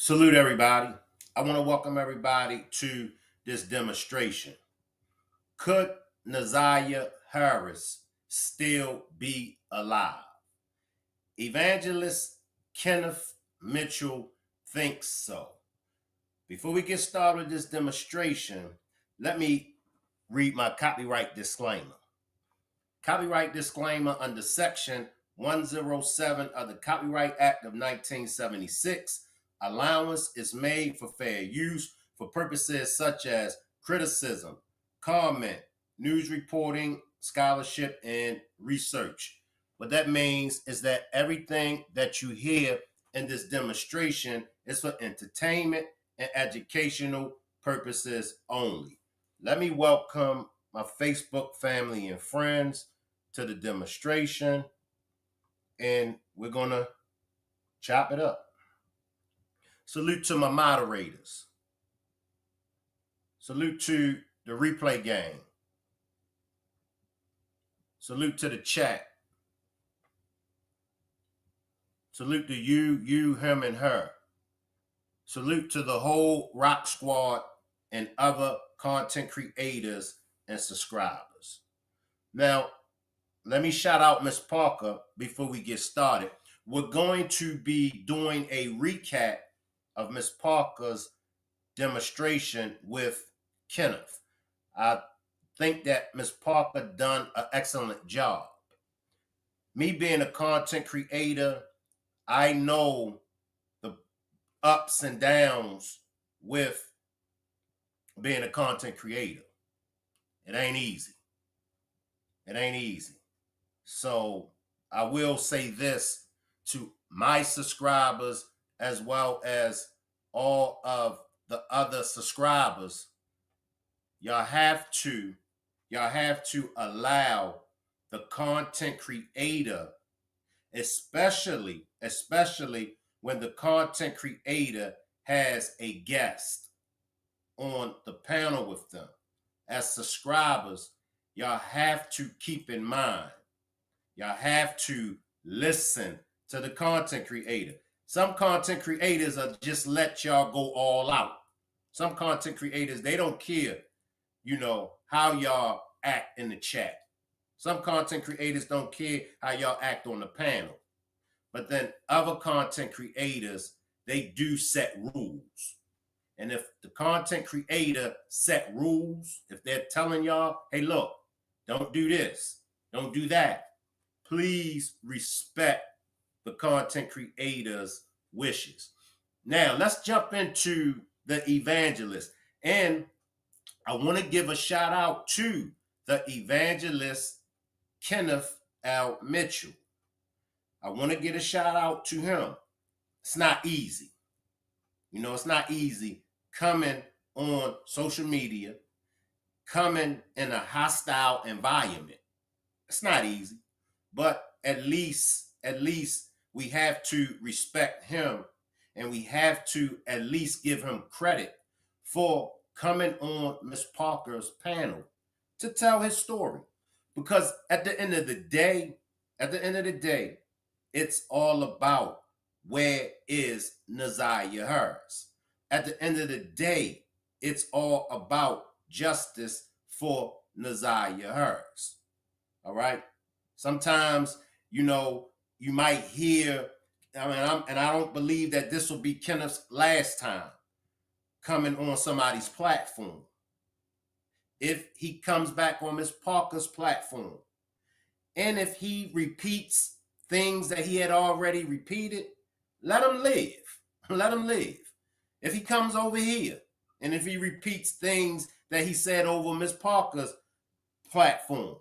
Salute everybody. I want to welcome everybody to this demonstration. Could Naziah Harris still be alive? Evangelist Kenneth Mitchell thinks so. Before we get started with this demonstration, let me read my copyright disclaimer. Copyright disclaimer under Section 107 of the Copyright Act of 1976. Allowance is made for fair use for purposes such as criticism, comment, news reporting, scholarship, and research. What that means is that everything that you hear in this demonstration is for entertainment and educational purposes only. Let me welcome my Facebook family and friends to the demonstration, and we're gonna chop it up. Salute to my moderators. Salute to the replay gang. Salute to the chat. Salute to you, him, and her. Salute to the whole Rock Squad and other content creators and subscribers. Now, let me shout out Miss Parker before we get started. We're going to be doing a recap of Miss Parker's demonstration with Kenneth. I think that Miss Parker done an excellent job. Me being a content creator, I know the ups and downs with being a content creator. It ain't easy. It ain't easy. So I will say this to my subscribers as well as all of the other subscribers. Y'all have to allow the content creator, especially when the content creator has a guest on the panel with them. As subscribers, y'all have to keep in mind, y'all have to listen to the content creator. Some content creators are just let y'all go all out. Some content creators, they don't care, how y'all act in the chat. Some content creators don't care how y'all act on the panel. But then other content creators, they do set rules. And if the content creator set rules, if they're telling y'all, hey, look, don't do this, don't do that, please respect the content creator's wishes. Now, let's jump into the evangelist. And I want to give a shout out to the evangelist, Kenneth L. Mitchell. I want to get a shout out to him. It's not easy. It's not easy coming on social media, coming in a hostile environment. It's not easy, but at least we have to respect him, and we have to at least give him credit for coming on Miss Parker's panel to tell his story. Because at the end of the day, it's all about where is Naziah Harris. At the end of the day, it's all about justice for Naziah Harris. All right. Sometimes, you might hear, and I don't believe that this will be Kenneth's last time coming on somebody's platform. If he comes back on Miss Parker's platform, and if he repeats things that he had already repeated, let him live. Let him live. If he comes over here, and if he repeats things that he said over Miss Parker's platform,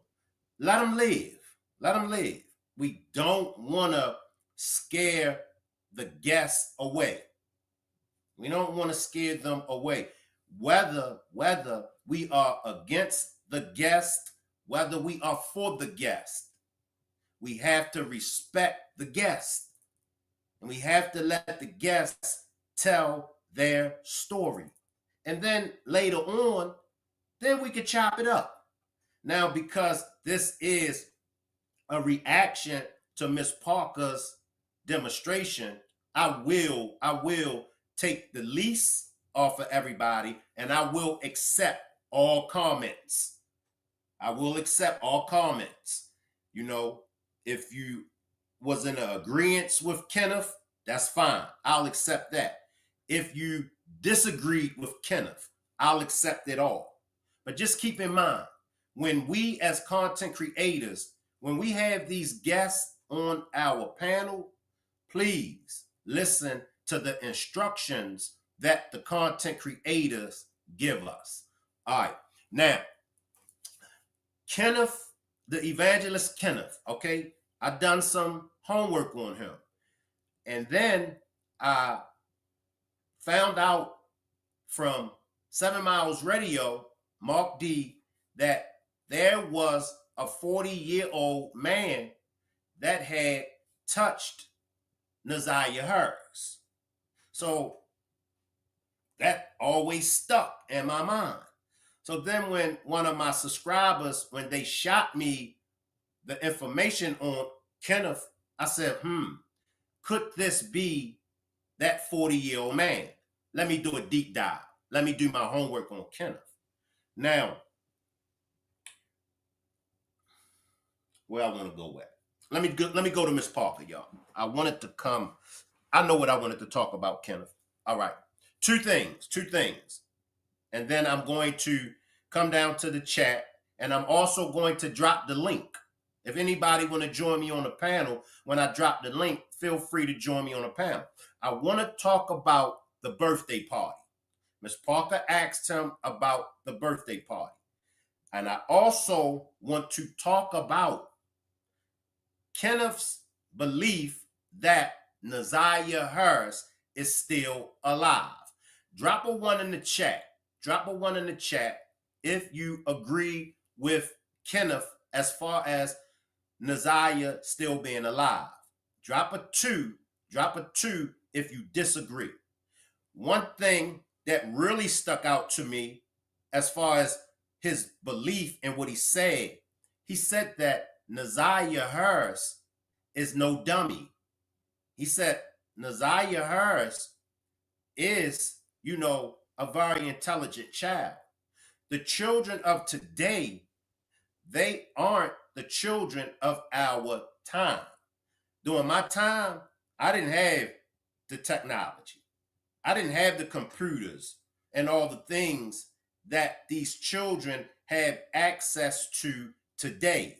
let him live. Let him live. We don't want to scare the guests away. We don't want to scare them away. Whether we are against the guest, whether we are for the guest, we have to respect the guest. And we have to let the guests tell their story. And then later on, then we can chop it up. Now, because this is a reaction to Miss Parker's demonstration, I will take the least off of everybody, and I will accept all comments. I will accept all comments. You know, if you was in agreement with Kenneth, that's fine. I'll accept that. If you disagreed with Kenneth, I'll accept it all. But just keep in mind, when we as content creators, when we have these guests on our panel, please listen to the instructions that the content creators give us. All right. Now, Kenneth, the evangelist Kenneth, okay, I done some homework on him. And then I found out from 7 Miles Radio, Mark D, that there was a 40-year-old man that had touched Naziah Harris. So that always stuck in my mind. So then when one of my subscribers, when they shot me the information on Kenneth, I said, could this be that 40-year-old man? Let me do a deep dive. Let me do my homework on Kenneth. Now, where I want to go at. Let me go to Miss Parker, y'all. I wanted to come. I know what I wanted to talk about, Kenneth. All right. Two things. And then I'm going to come down to the chat, and I'm also going to drop the link. If anybody want to join me on the panel, when I drop the link, feel free to join me on the panel. I want to talk about the birthday party. Miss Parker asked him about the birthday party. And I also want to talk about Kenneth's belief that Naziah Harris is still alive. Drop a 1 in the chat. Drop a 1 in the chat if you agree with Kenneth as far as Naziah still being alive. Drop a 2 if you disagree. One thing that really stuck out to me as far as his belief in what he said that Naziah Harris is no dummy. He said Naziah Harris is, a very intelligent child. The children of today, they aren't the children of our time. During my time, I didn't have the technology. I didn't have the computers and all the things that these children have access to today.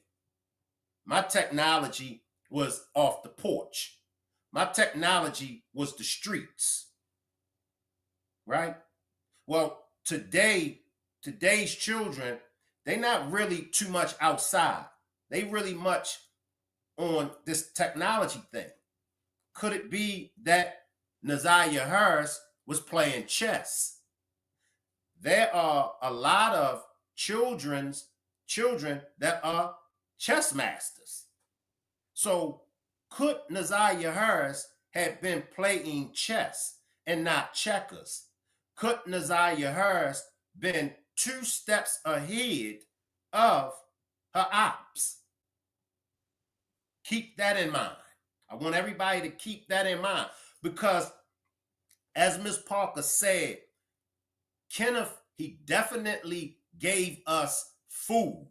My technology was off the porch. My technology was the streets, right? Well, today's children, they're not really too much outside. They really much on this technology thing. Could it be that Naziah Harris was playing chess? There are a lot of children that are chess masters. So could Naziah Harris have been playing chess and not checkers? Could Naziah Harris been 2 steps ahead of her ops? Keep that in mind. I want everybody to keep that in mind, because as Ms. Parker said, Kenneth, he definitely gave us food.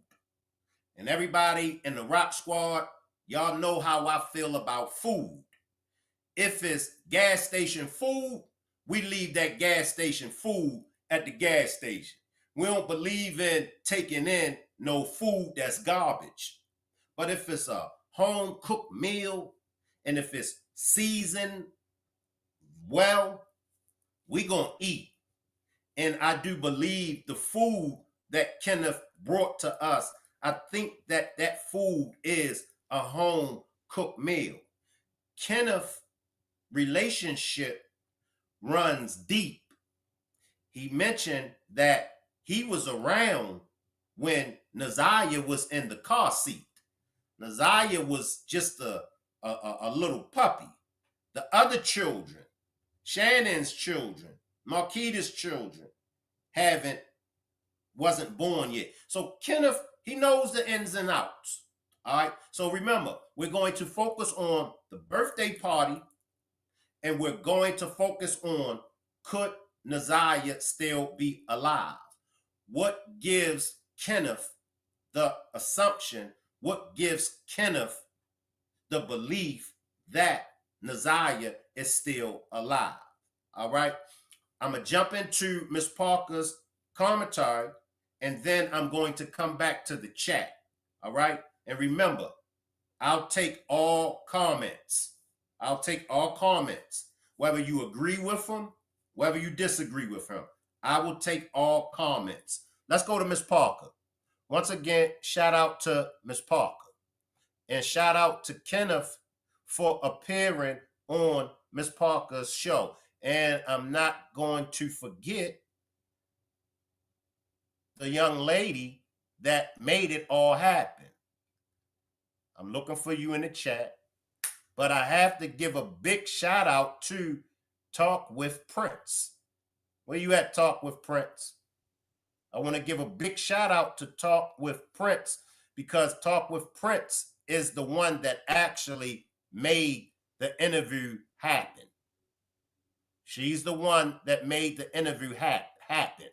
And everybody in the Rock Squad, y'all know how I feel about food. If it's gas station food, we leave that gas station food at the gas station. We don't believe in taking in no food that's garbage. But if it's a home cooked meal, and if it's seasoned well, we gonna eat. And I do believe the food that Kenneth brought to us, I think that food is a home cooked meal. Kenneth's relationship runs deep. He mentioned that he was around when Naziah was in the car seat. Naziah was just a little puppy. The other children, Shannon's children, Marquita's children, wasn't born yet. So Kenneth, he knows the ins and outs. All right. So remember, we're going to focus on the birthday party, and we're going to focus on could Naziah still be alive? What gives Kenneth the assumption? What gives Kenneth the belief that Naziah is still alive? All right. I'm going to jump into Miss Parker's commentary, and then I'm going to come back to the chat. All right. And remember, I'll take all comments. I'll take all comments, whether you agree with them, whether you disagree with him. I will take all comments. Let's go to Miss Parker. Once again, shout out to Miss Parker. And shout out to Kenneth for appearing on Miss Parker's show. And I'm not going to forget the young lady that made it all happen. I'm looking for you in the chat. But I have to give a big shout out to Talk with Prince. Where you at, Talk with Prince? I want to give a big shout out to Talk with Prince, because Talk with Prince is the one that actually made the interview happen. She's the one that made the interview happen.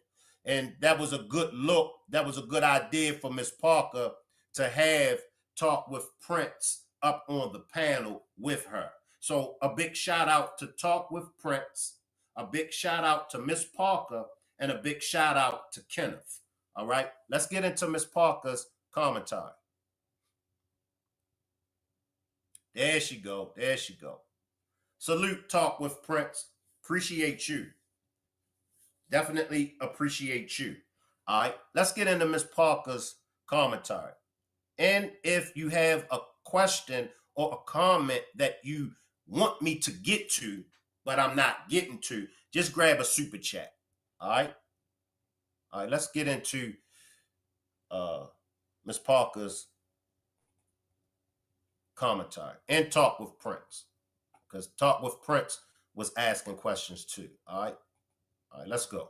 And that was a good look. That was a good idea for Miss Parker to have Talk with Prince up on the panel with her. So a big shout out to Talk with Prince, a big shout out to Miss Parker, and a big shout out to Kenneth. All right, let's get into Miss Parker's commentary. There she go. There she go. Salute, Talk with Prince. Appreciate you. Definitely appreciate you. All right, let's get into Miss Parker's commentary. And if you have a question or a comment that you want me to get to, but I'm not getting to, just grab a super chat. All right. All right. Let's get into Miss Parker's commentary and Talk with Prince, because Talk with Prince was asking questions too. All right. All right. Let's go.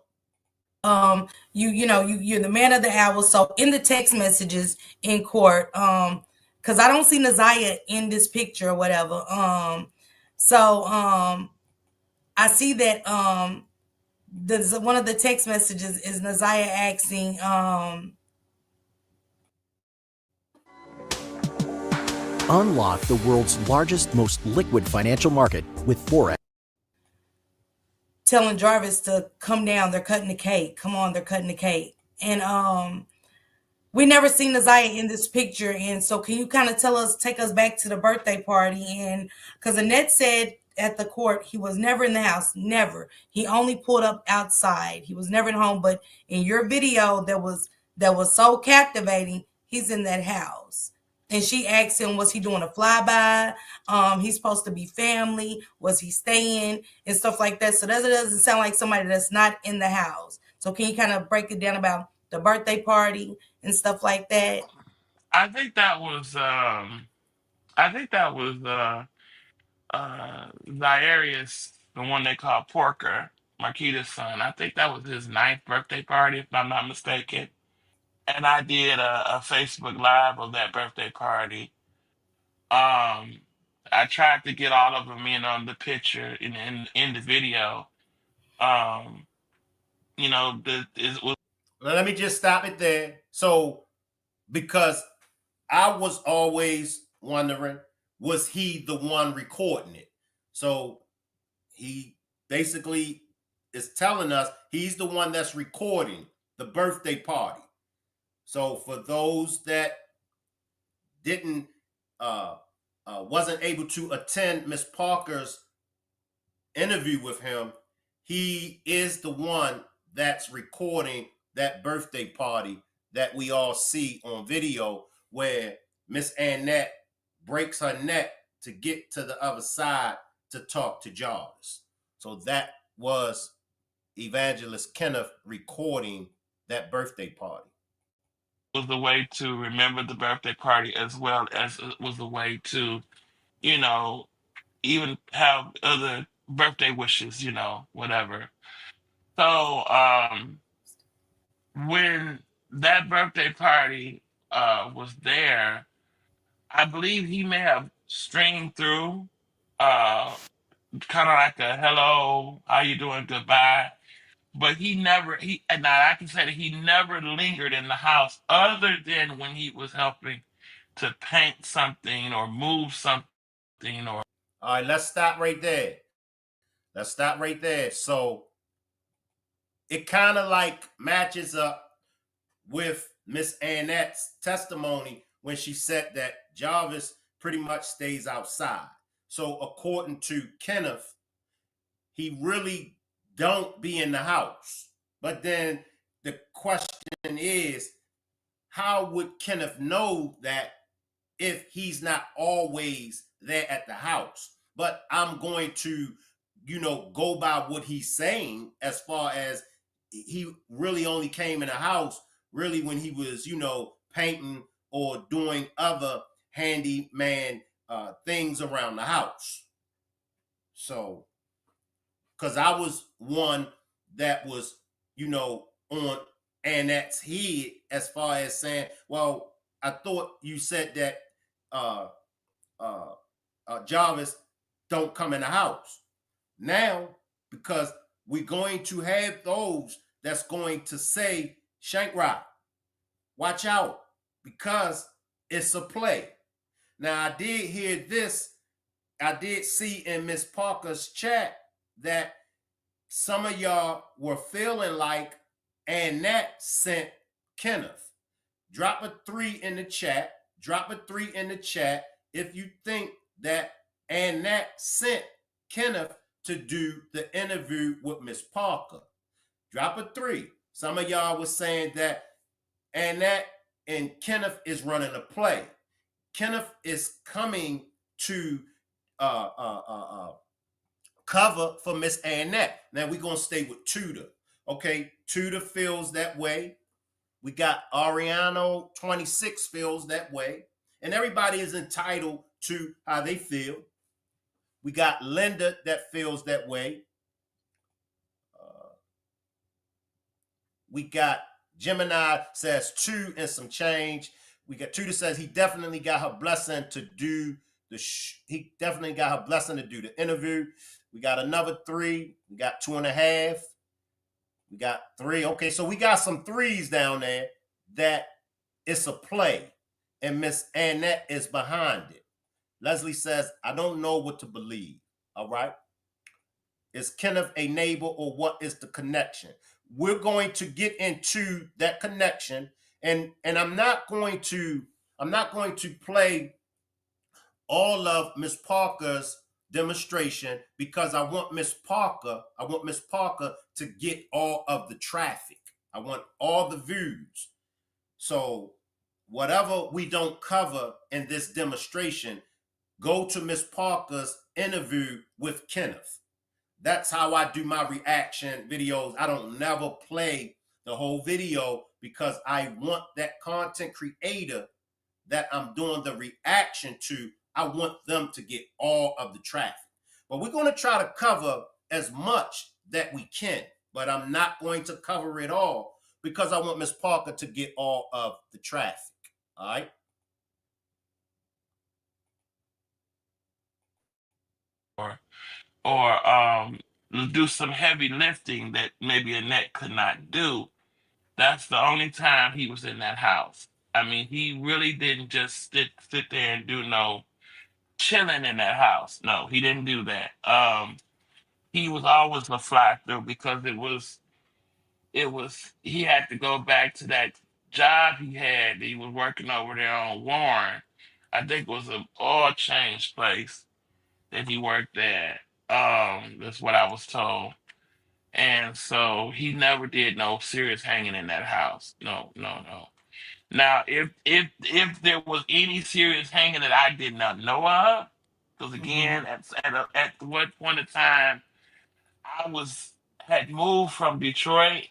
You're the man of the hour. So in the text messages in court, because I don't see Naziah in this picture or whatever. I see that one of the text messages is Naziah asking, Unlock the world's largest, most liquid financial market with Forex. Telling Jarvis to come down. They're cutting the cake. Come on, they're cutting the cake. And we never seen Naziah in this picture. And so can you kind of take us back to the birthday party? And because Annette said at the court, he was never in the house, never. He only pulled up outside. He was never at home. But in your video that was so captivating, he's in that house. And she asked him, was he doing a flyby? He's supposed to be family. Was he staying? And stuff like that. So that doesn't sound like somebody that's not in the house. So can you kind of break it down about the birthday party and stuff like that? I think that was Zairius, the one they call Porker, Marquita's son. I think that was his ninth birthday party, if I'm not mistaken. And I did a Facebook Live of that birthday party. I tried to get all of them in on the picture in the video. Um, it was. Let me just stop it there. So, because I was always wondering, was he the one recording it? So he basically is telling us he's the one that's recording the birthday party. So for those that didn't wasn't able to attend Miss Parker's interview with him, he is the one that's recording that birthday party that we all see on video, where Miss Annette breaks her neck to get to the other side to talk to Jarvis. So that was Evangelist Kenneth recording that birthday party. Was the way to remember the birthday party, as well as it was the way to, you know, even have other birthday wishes, whatever. So when that birthday party was there, I believe he may have streamed through. Uh, kind of like a hello, how you doing, goodbye. But and I can say that he never lingered in the house other than when he was helping to paint something or move something or. All right, let's stop right there. Let's stop right there. So it kind of like matches up with Miss Annette's testimony when she said that Jarvis pretty much stays outside. So according to Kenneth, he really don't be in the house. But then the question is, how would Kenneth know that if he's not always there at the house? But I'm going to, go by what he's saying as far as he really only came in the house really when he was, painting or doing other handyman things around the house. So, because I was one that was, on Annette's head as far as saying, well, I thought you said that uh, Jarvis don't come in the house. Now, because we're going to have those that's going to say, Shankrock, watch out, because it's a play. Now, I did hear this. I did see in Miss Parker's chat that some of y'all were feeling like Annette sent Kenneth. Drop a 3 in the chat. Drop a 3 in the chat if you think that Annette sent Kenneth to do the interview with Miss Parker. Drop a 3. Some of y'all was saying that Annette and Kenneth is running a play. Kenneth is coming to cover for Miss Annette. Now we're gonna stay with Tudor. Okay, Tudor feels that way. We got Ariano 26 feels that way, and everybody is entitled to how they feel. We got Linda that feels that way. We got Gemini says 2 and some change. We got Tudor says he definitely got her blessing to do he definitely got her blessing to do the interview. We got another 3. We got 2.5. We got 3. Okay, so we got some 3s down there that it's a play, and Miss Annette is behind it. Leslie says, I don't know what to believe. All right. Is Kenneth a neighbor, or what is the connection? We're going to get into that connection, and I'm not going to play all of Miss Parker's demonstration because I want Miss Parker to get all of the traffic. I want all the views. So whatever we don't cover in this demonstration, go to Miss Parker's interview with Kenneth. That's how I do my reaction videos. I don't never play the whole video because I want that content creator that I'm doing the reaction to, I want them to get all of the traffic. But we're going to try to cover as much that we can, but I'm not going to cover it all because I want Miss Parker to get all of the traffic. All right. Or do some heavy lifting that maybe Annette could not do. That's the only time he was in that house. I mean, he really didn't just sit there and do no chilling in that house. No, he didn't do that. He was always a fly through because he had to go back to that job he had. He was working over there on Warren. I think it was an oil change place that he worked at. That's what I was told. And so he never did no serious hanging in that house. No, no, no. Now, if there was any serious hanging that I did not know of, because again, at what point in time I had moved from Detroit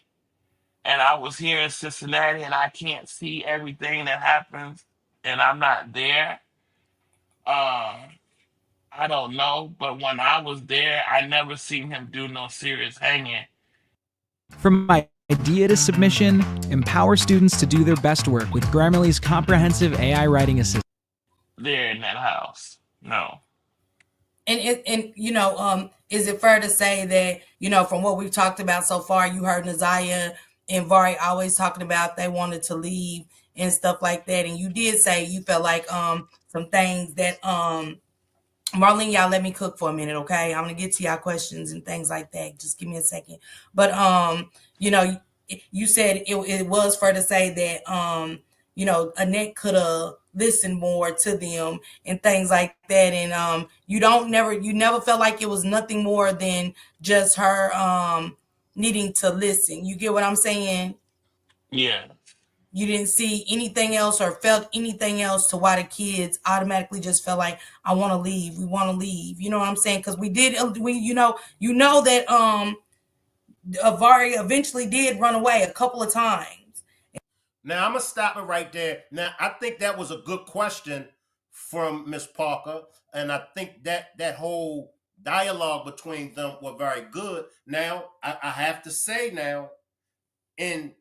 and I was here in Cincinnati and I can't see everything that happens and I'm not there. I don't know, but when I was there, I never seen him do no serious hanging. From idea to submission, empower students to do their best work with Grammarly's comprehensive AI writing assistant. There in that house, no. And is it fair to say that, from what we've talked about so far, you heard Naziah and Vari always talking about they wanted to leave and stuff like that, and you did say you felt like some things that Marlene, y'all let me cook for a minute, okay? I'm gonna get to y'all questions and things like that. Just give me a second. But you know, you said it was fair to say that Annette could have listened more to them and things like that. And you never felt like it was nothing more than just her needing to listen. You get what I'm saying? Yeah. You didn't see anything else or felt anything else to why the kids automatically just felt like, I want to leave, we want to leave, you know what I'm saying? Because that Avari eventually did run away a couple of times. Now I'm gonna stop it right there. Now I think that was a good question from Miss Parker, and I think that whole dialogue between them were very good. Now I have to say now, in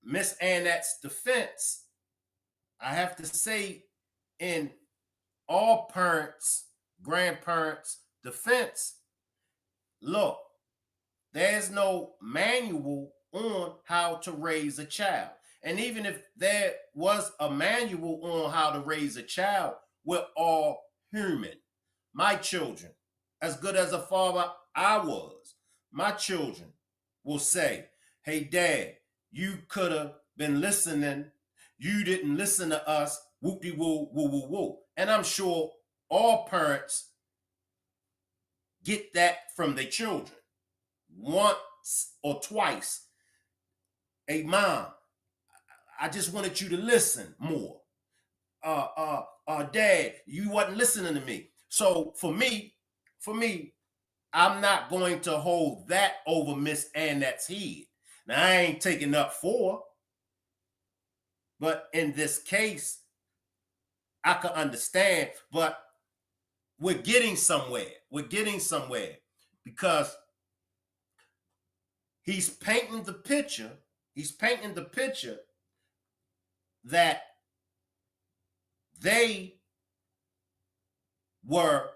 Miss Annette's defense, I have to say, in all parents, grandparents' defense, look, there's no manual on how to raise a child. And even if there was a manual on how to raise a child, we're all human. My children, as good as a father I was, my children will say, hey, Dad, you could have been listening. You didn't listen to us. Whoop-de-woo, woo-woo-woo. And I'm sure all parents get that from their children once or twice. Hey, Mom, I just wanted you to listen more. Dad, you wasn't listening to me. So for me, I'm not going to hold that over Miss Annette's head. Now, I ain't taking up for, but in this case, I can understand, but we're getting somewhere. We're getting somewhere because he's painting the picture. He's painting the picture that they were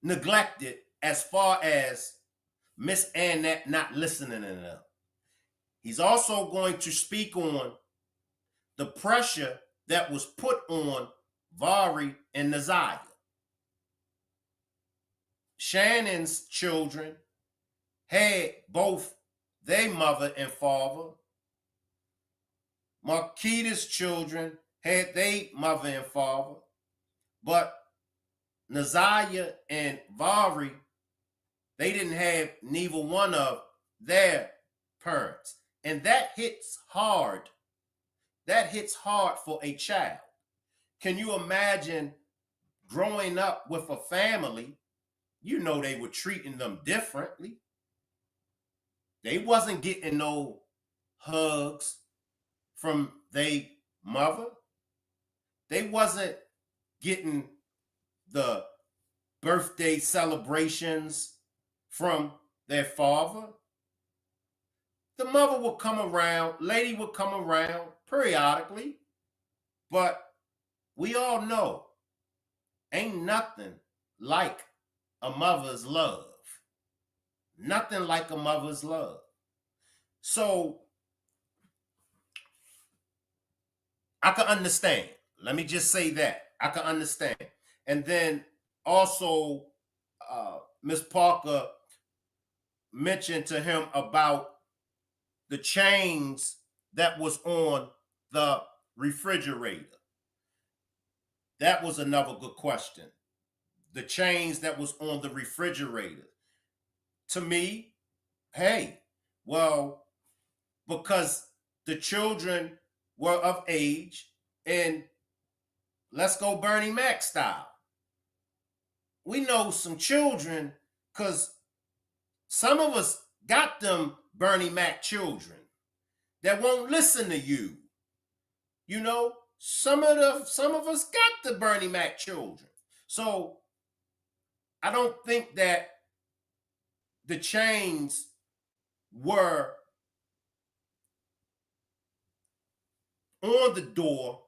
neglected as far as Miss Annette not listening to them. He's also going to speak on the pressure that was put on Vari and Naziah. Shannon's children had both their mother and father. Marquita's children had their mother and father. But Naziah and Vari, they didn't have neither one of their parents. And that hits hard. That hits hard for a child. Can you imagine growing up with a family? You know they were treating them differently. They wasn't getting no hugs from their mother. They wasn't getting the birthday celebrations from their father. The mother would come around, lady would come around periodically, but we all know ain't nothing like a mother's love. Nothing like a mother's love. So I can understand. Let me just say that. I can understand. And then also, Miss Parker mentioned to him about the chains that was on the refrigerator. That was another good question. The chains that was on the refrigerator. To me, hey, well, because the children were of age, and let's go Bernie Mac style. We know some children, because some of us got them Bernie Mac children that won't listen to you. You know, some of us got the Bernie Mac children. So I don't think that the chains were on the door,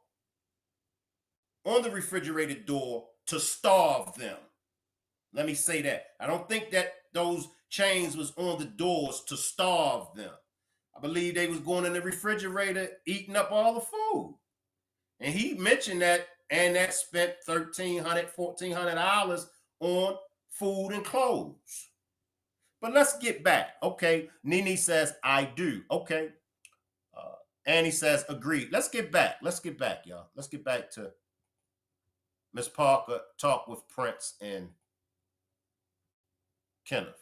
on the refrigerated door, to starve them. Let me say that. I don't think that those chains was on the doors to starve them. I believe they was going in the refrigerator, eating up all the food. And he mentioned that Annette spent $1,300, $1,400 on food and clothes. But let's get back. Okay, Nene says, I do. Okay. Annie says, agreed. Let's get back. Let's get back, y'all. Let's get back to Miss Parker talk with Prince and Kenneth.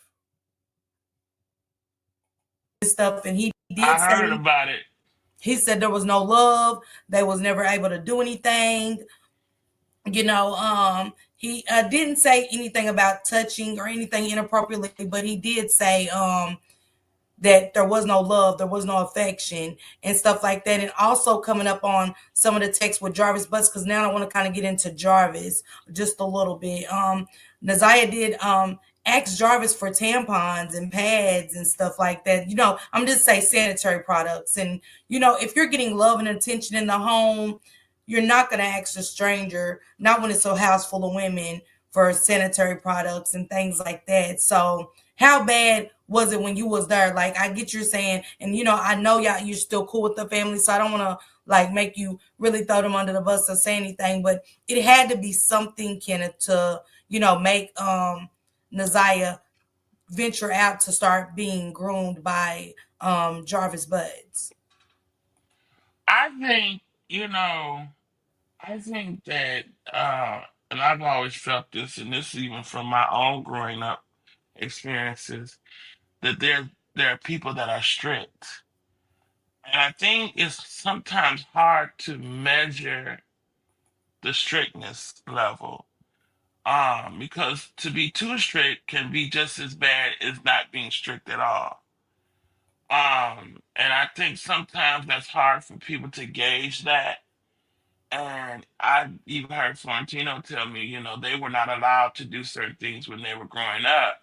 Stuff, and he did I heard say, about it. he said there was no love. They was never able to do anything. You know, he didn't say anything about touching or anything inappropriately, but he did say that there was no love, there was no affection and stuff like that. And also coming up on some of the text with Jarvis Butts, because now I want to kind of get into Jarvis just a little bit. Naziah did ask Jarvis for tampons and pads and stuff like that. You know, I'm just saying sanitary products. And, you know, if you're getting love and attention in the home, you're not going to ask a stranger, not when it's a house full of women, for sanitary products and things like that. So how bad was it when you was there? Like, I get you're saying, and you know, I know y'all, you're still cool with the family, so I don't want to like make you really throw them under the bus or say anything, but it had to be something, Kenneth, to, you know, make Naziah venture out to start being groomed by Jarvis Buds. I think, I think that, and I've always felt this, and this even from my own growing up experiences, that there are people that are strict. And I think it's sometimes hard to measure the strictness level. Because to be too strict can be just as bad as not being strict at all. And I think sometimes that's hard for people to gauge that. And I even heard Florentino tell me, they were not allowed to do certain things when they were growing up.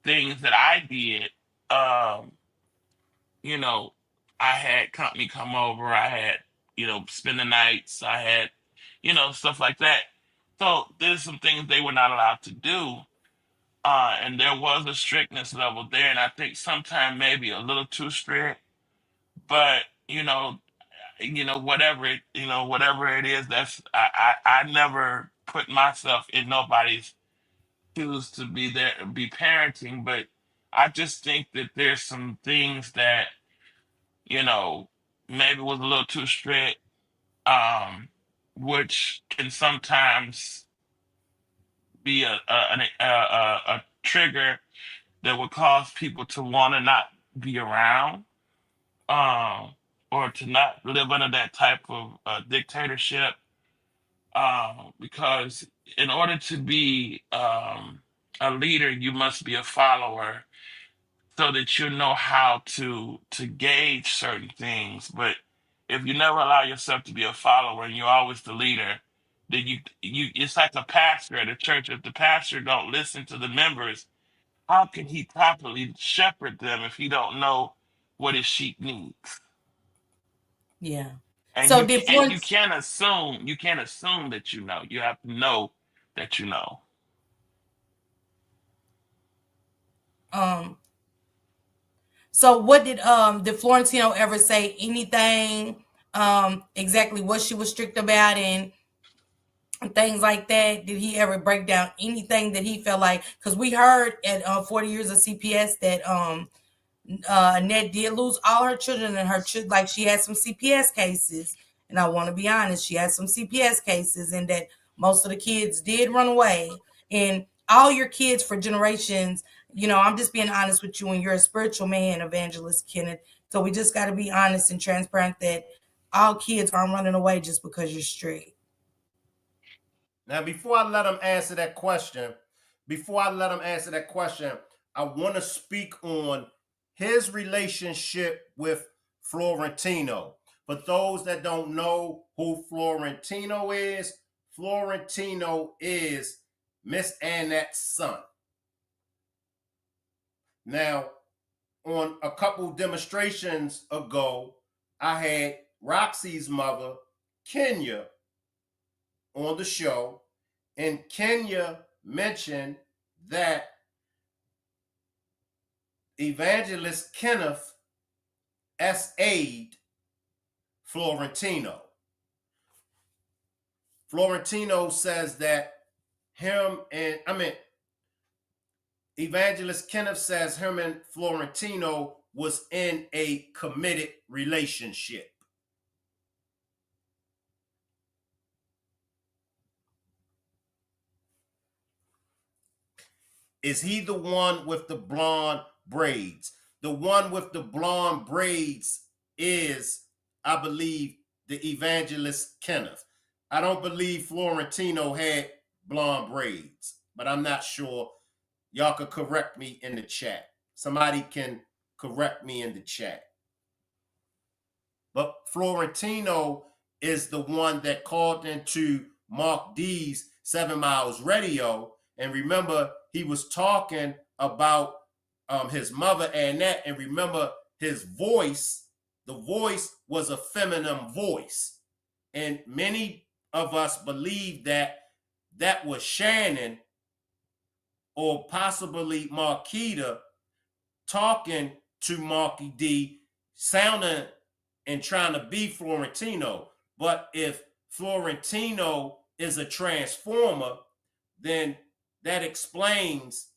Things that I did, you know, I had company come over, I had, spend the nights, I had, stuff like that. So there's some things they were not allowed to do. And there was a strictness level there, and I think sometimes maybe a little too strict, but whatever it is, that's I never put myself in nobody's shoes to be there, be parenting, but I just think that there's some things that, you know, maybe was a little too strict, um, which can sometimes be a trigger that would cause people to want to not be around, um, or to not live under that type of dictatorship, because in order to be a leader, you must be a follower so that you know how to gauge certain things. But if you never allow yourself to be a follower and you're always the leader, then you it's like a pastor at a church. If the pastor don't listen to the members, how can he properly shepherd them if he don't know what his sheep needs? Yeah. And So you did can't you Florence, can't assume you can't assume that you know. You have to know that you know. um, so what did Florentino ever say anything exactly what she was strict about and things like that? Did he ever break down anything that he felt like? Because we heard at 40 years of CPS that Annette did lose all her children, and like she had some CPS cases. And I want to be honest, she had some CPS cases, and that most of the kids did run away. And all your kids for generations, you know, I'm just being honest with you, and you're a spiritual man, Evangelist Kenneth. So we just got to be honest and transparent that all kids aren't running away just because you're strict. Now, before I let him answer that question, I want to speak on his relationship with Florentino. For those that don't know who Florentino is Miss Annette's son. Now, on a couple demonstrations ago, I had Roxy's mother, Kenya, on the show, and Kenya mentioned that Evangelist Kenneth S.A.'d Florentino. Florentino says that Evangelist Kenneth says him and Florentino was in a committed relationship. Is he the one with the blonde braids? The one with the blonde braids is, I believe, the Evangelist Kenneth. I don't believe Florentino had blonde braids, but I'm not sure. Y'all could correct me in the chat. Somebody can correct me in the chat. But Florentino is the one that called into Mark D's 7 Miles Radio. And remember, he was talking about his mother, Annette. And remember, his voice, the voice was a feminine voice. And many of us believe that that was Shannon or possibly Marquita talking to Marky D, sounding and trying to be Florentino. But if Florentino is a transformer, then that explains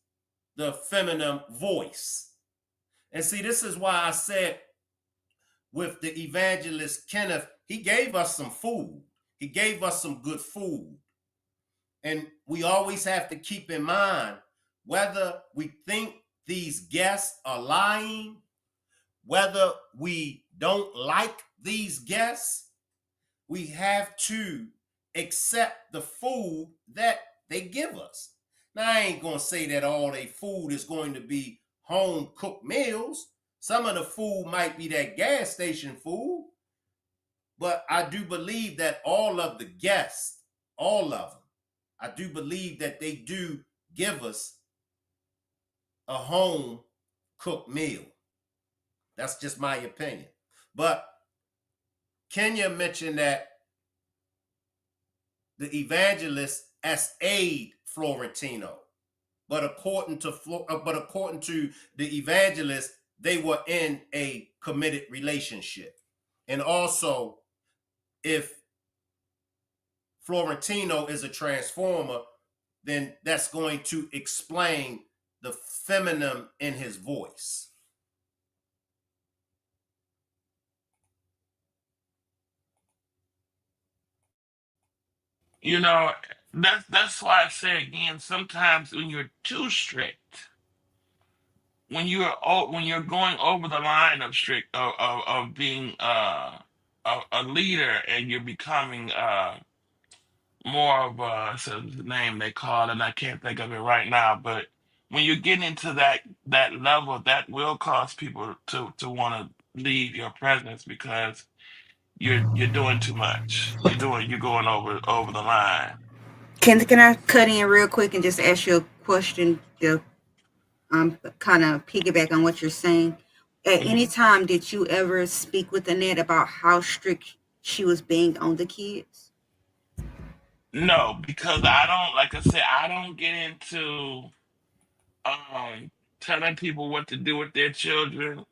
the feminine voice. And see, this is why I said with the Evangelist Kenneth, he gave us some food. He gave us some good food. And we always have to keep in mind, whether we think these guests are lying, whether we don't like these guests, we have to accept the food that they give us. Now, I ain't going to say that all their food is going to be home-cooked meals. Some of the food might be that gas station food. But I do believe that all of the guests, all of them, I do believe that they do give us a home-cooked meal. That's just my opinion. But Kenya mentioned that the Evangelist S.A.'d Florentino, but according to the Evangelist, they were in a committed relationship. And also, if Florentino is a transformer, then that's going to explain the feminine in his voice. You know, that's why I say again, sometimes when you're too strict, when you're going over the line of strict of being a leader, and you're becoming more of a name they call it, and I can't think of it right now, but when you get into that level, that will cause people to want to leave your presence, because you're doing too much. You're going over the line. Can I cut in real quick and just ask you a question to kind of piggyback on what you're saying? At any Mhm. time, did you ever speak with Annette about how strict she was being on the kids? No, because I don't, like I said, I don't get into telling people what to do with their children,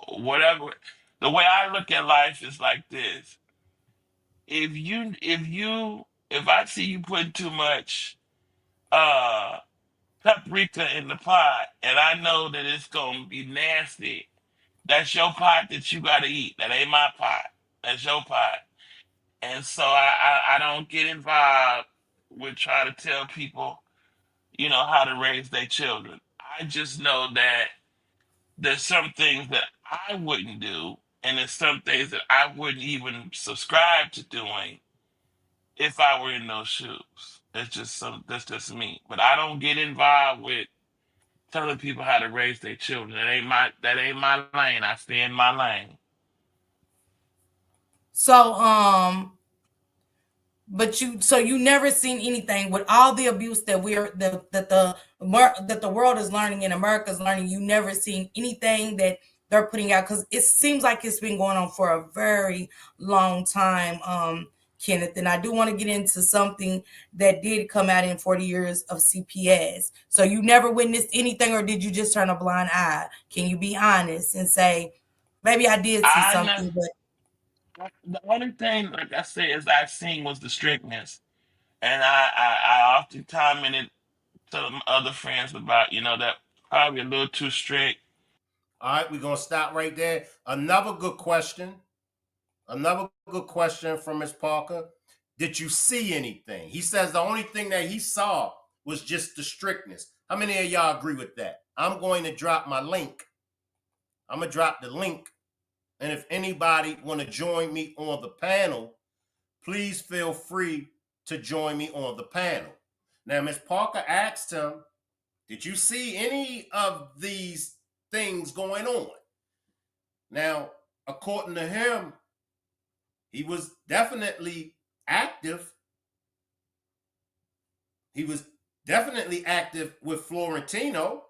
whatever. The way I look at life is like this. If I see you putting too much uh paprika in the pot, and I know that it's gonna be nasty, that's your pot that you gotta eat. That ain't my pot. That's your pot. And so I don't get involved with trying to tell people, how to raise their children. I just know that there's some things that I wouldn't do, and there's some things that I wouldn't even subscribe to doing if I were in those shoes. That's just me. But I don't get involved with telling people how to raise their children. That ain't my lane. I stay in my lane. So, but you never seen anything with all the abuse that that the world is learning and America's learning. You never seen anything that they're putting out, because it seems like it's been going on for a very long time. Kenneth, and I do want to get into something that did come out in 40 years of CPS. So you never witnessed anything, or did you just turn a blind eye? Can you be honest and say, maybe I did see I know something, but the only thing, like I said, is I've seen was the strictness, and I often commented to other friends about, that probably a little too strict. All right, we're going to stop right there. Another good question. Another good question from Ms. Parker. Did you see anything? He says the only thing that he saw was just the strictness. How many of y'all agree with that? I'm going to drop my link. I'm going to drop the link. And if anybody want to join me on the panel, please feel free to join me on the panel. Now, Ms. Parker asked him, did you see any of these things going on? Now, according to him, he was definitely active. He was definitely active with Florentino.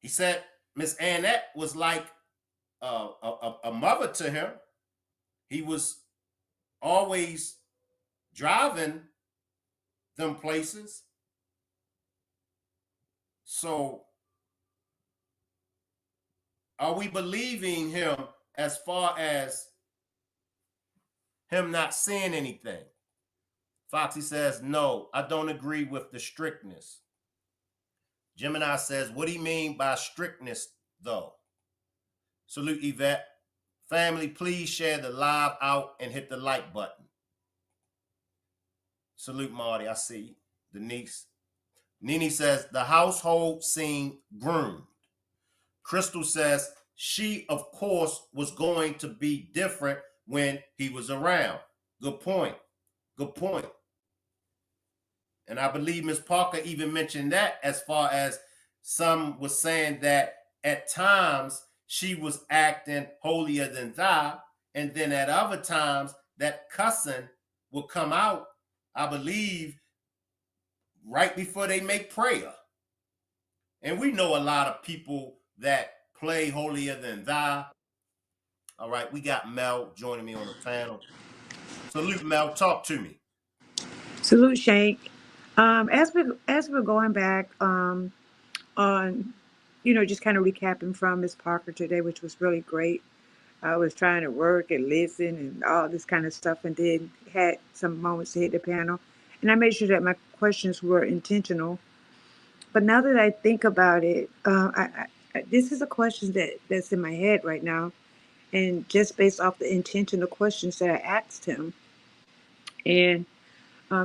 He said Miss Annette was like a mother to him. He was always driving them places. So are we believing him as far as him not seeing anything? Foxy says, no, I don't agree with the strictness. Gemini says, what do you mean by strictness, though? Salute, Yvette. Family, please share the live out and hit the like button. Salute, Marty. I see Denise. Nene says, the household seemed groomed. Crystal says, she, of course, was going to be different when he was around. Good point. Good point. And I believe Ms. Parker even mentioned that, as far as some was saying that at times she was acting holier than thou, and then at other times that cussing will come out, I believe, right before they make prayer. And we know a lot of people that play holier than thou. All right, we got Mel joining me on the panel. Salute, Mel. Talk to me. Salute, Shank. As we're going back on, just kind of recapping from Miss Parker today, which was really great. I was trying to work and listen and all this kind of stuff, and then had some moments to hit the panel, and I made sure that my questions were intentional. But now that I think about it, this is a question that's in my head right now, and just based off the intentional questions that I asked him, and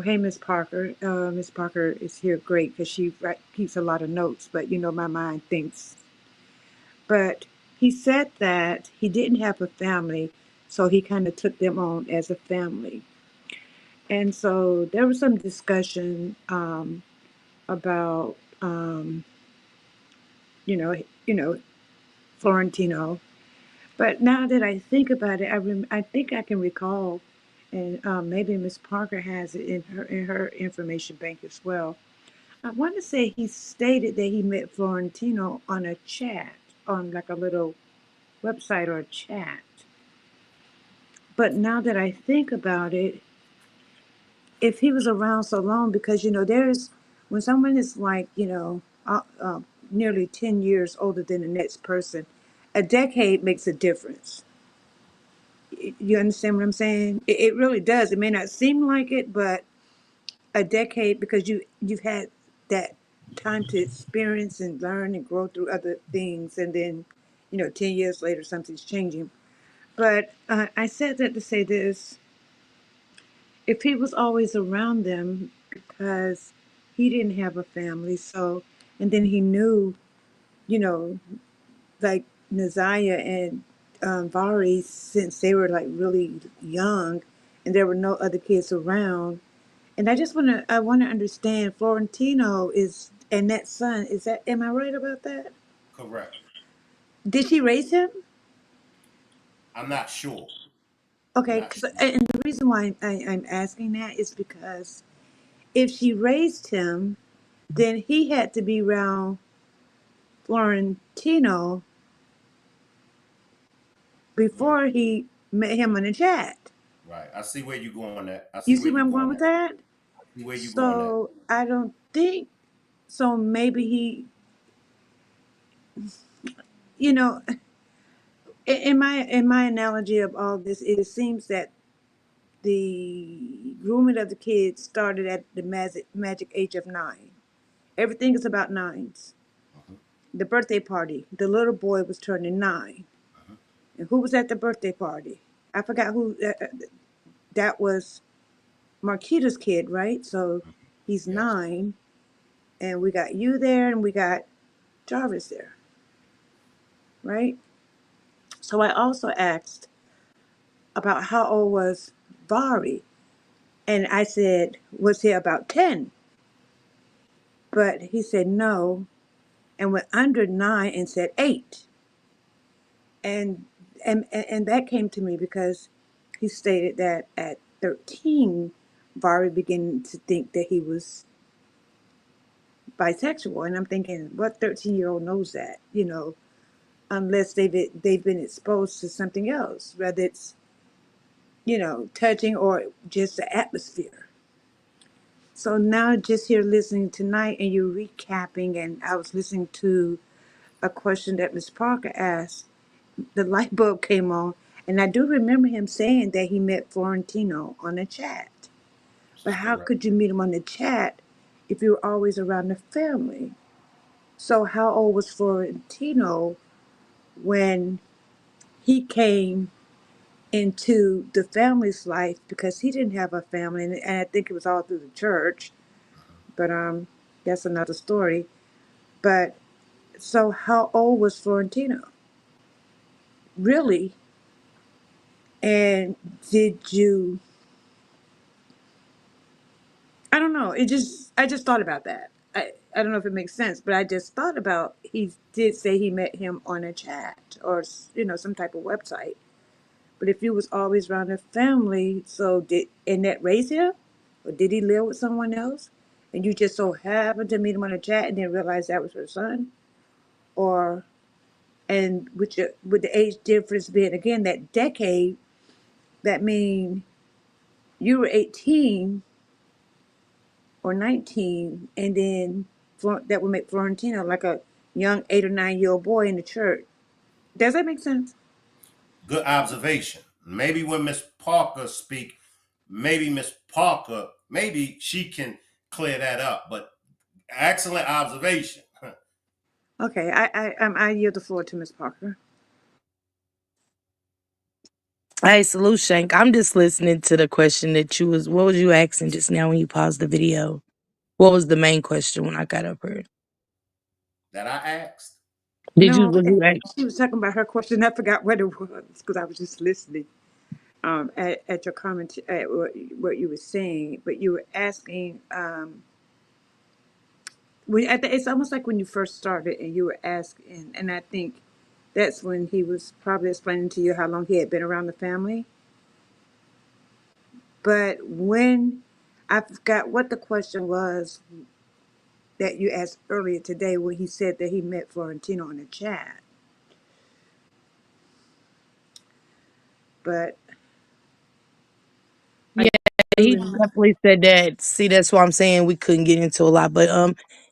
hey, Miss Parker. Miss Parker is here great because she keeps a lot of notes, but my mind thinks. But he said that he didn't have a family, so he kind of took them on as a family. And so there was some discussion about, you know, Florentino. But now that I think about it, I think I can recall, and maybe Miss Parker has it in her information bank as well. I want to say he stated that he met Florentino on a chat, on like a little website or a chat. But now that I think about it, if he was around so long, because there's when someone is like nearly 10 years older than the next person, a decade makes a difference. You understand what I'm saying? It really does. It may not seem like it, but a decade, because you've had that time to experience and learn and grow through other things, and then 10 years later something's changing. But I said that to say this: if he was always around them, because he didn't have a family, so, and then he knew, you know like Naziah and Vari, since they were like really young and there were no other kids around. And I want to understand, Florentino is Annette's son. Am I right about that? Correct. Did she raise him? I'm not sure. Okay, Not sure. and the reason why I'm asking that is because if she raised him, then he had to be around Florentino before he met him on the chat. Right. I see where you're going at. I You see see where where you're I'm going going with at. that? See where you're going at. So I don't think so. Maybe he, you know, in my analogy of all this, it seems that the grooming of the kids started at the magic age of 9. Everything is about nines. Mm-hmm. The birthday party, the little boy was turning 9. Mm-hmm. And who was at the birthday party? I forgot who. That was Marquita's kid, right? So he's Yes. 9, and we got you there, and we got Jarvis there, right? So I also asked about how old was Vari, and I said, was he about 10? But he said no, and went under 9 and said 8. And and that came to me because he stated that at 13, Vari began to think that he was bisexual, and I'm thinking, what 13-year-old knows that? Unless they've been exposed to something else, whether it's touching or just the atmosphere. So now, just here listening tonight, and you're recapping, and I was listening to a question that Miss Parker asked. The light bulb came on, and I do remember him saying that he met Florentino on the chat. This But is how correct. could you meet him on the chat if you were always around the family? So how old was Florentino when he came into the family's life? Because he didn't have a family, and I think it was all through the church. But that's another story. But so how old was Florentino? Really? And did you I don't know. I just thought about that. I don't know if it makes sense, but I just thought about he did say he met him on a chat or some type of website. But if you was always around the family, so did Annette raise him, or did he live with someone else, and you just so happened to meet him on a chat and then realize that was her son, or and with the age difference being again that decade, that mean you were 18 or 19, and then that would make Florentino like a young 8 or 9 year old boy in the church. Does that make sense? Good observation. Maybe when Miss Parker speak, maybe Miss Parker, maybe she can clear that up. But excellent observation. Okay, I yield the floor to Miss Parker. Hey, salute, Shank. I'm just listening to the question that what was you asking just now when you paused the video? What was the main question when I got up here? That I asked. No, Was you ask? she was talking about her question. I forgot what it was because I was just listening at your comment at what you were saying, but you were asking. It's almost like when you first started and you were asking, and I think that's when he was probably explaining to you how long he had been around the family. But when I forgot what the question was that you asked earlier today when he said that he met Florentino in the chat. But I Yeah, do he remember. definitely said that. See, that's why I'm saying we couldn't get into a lot. But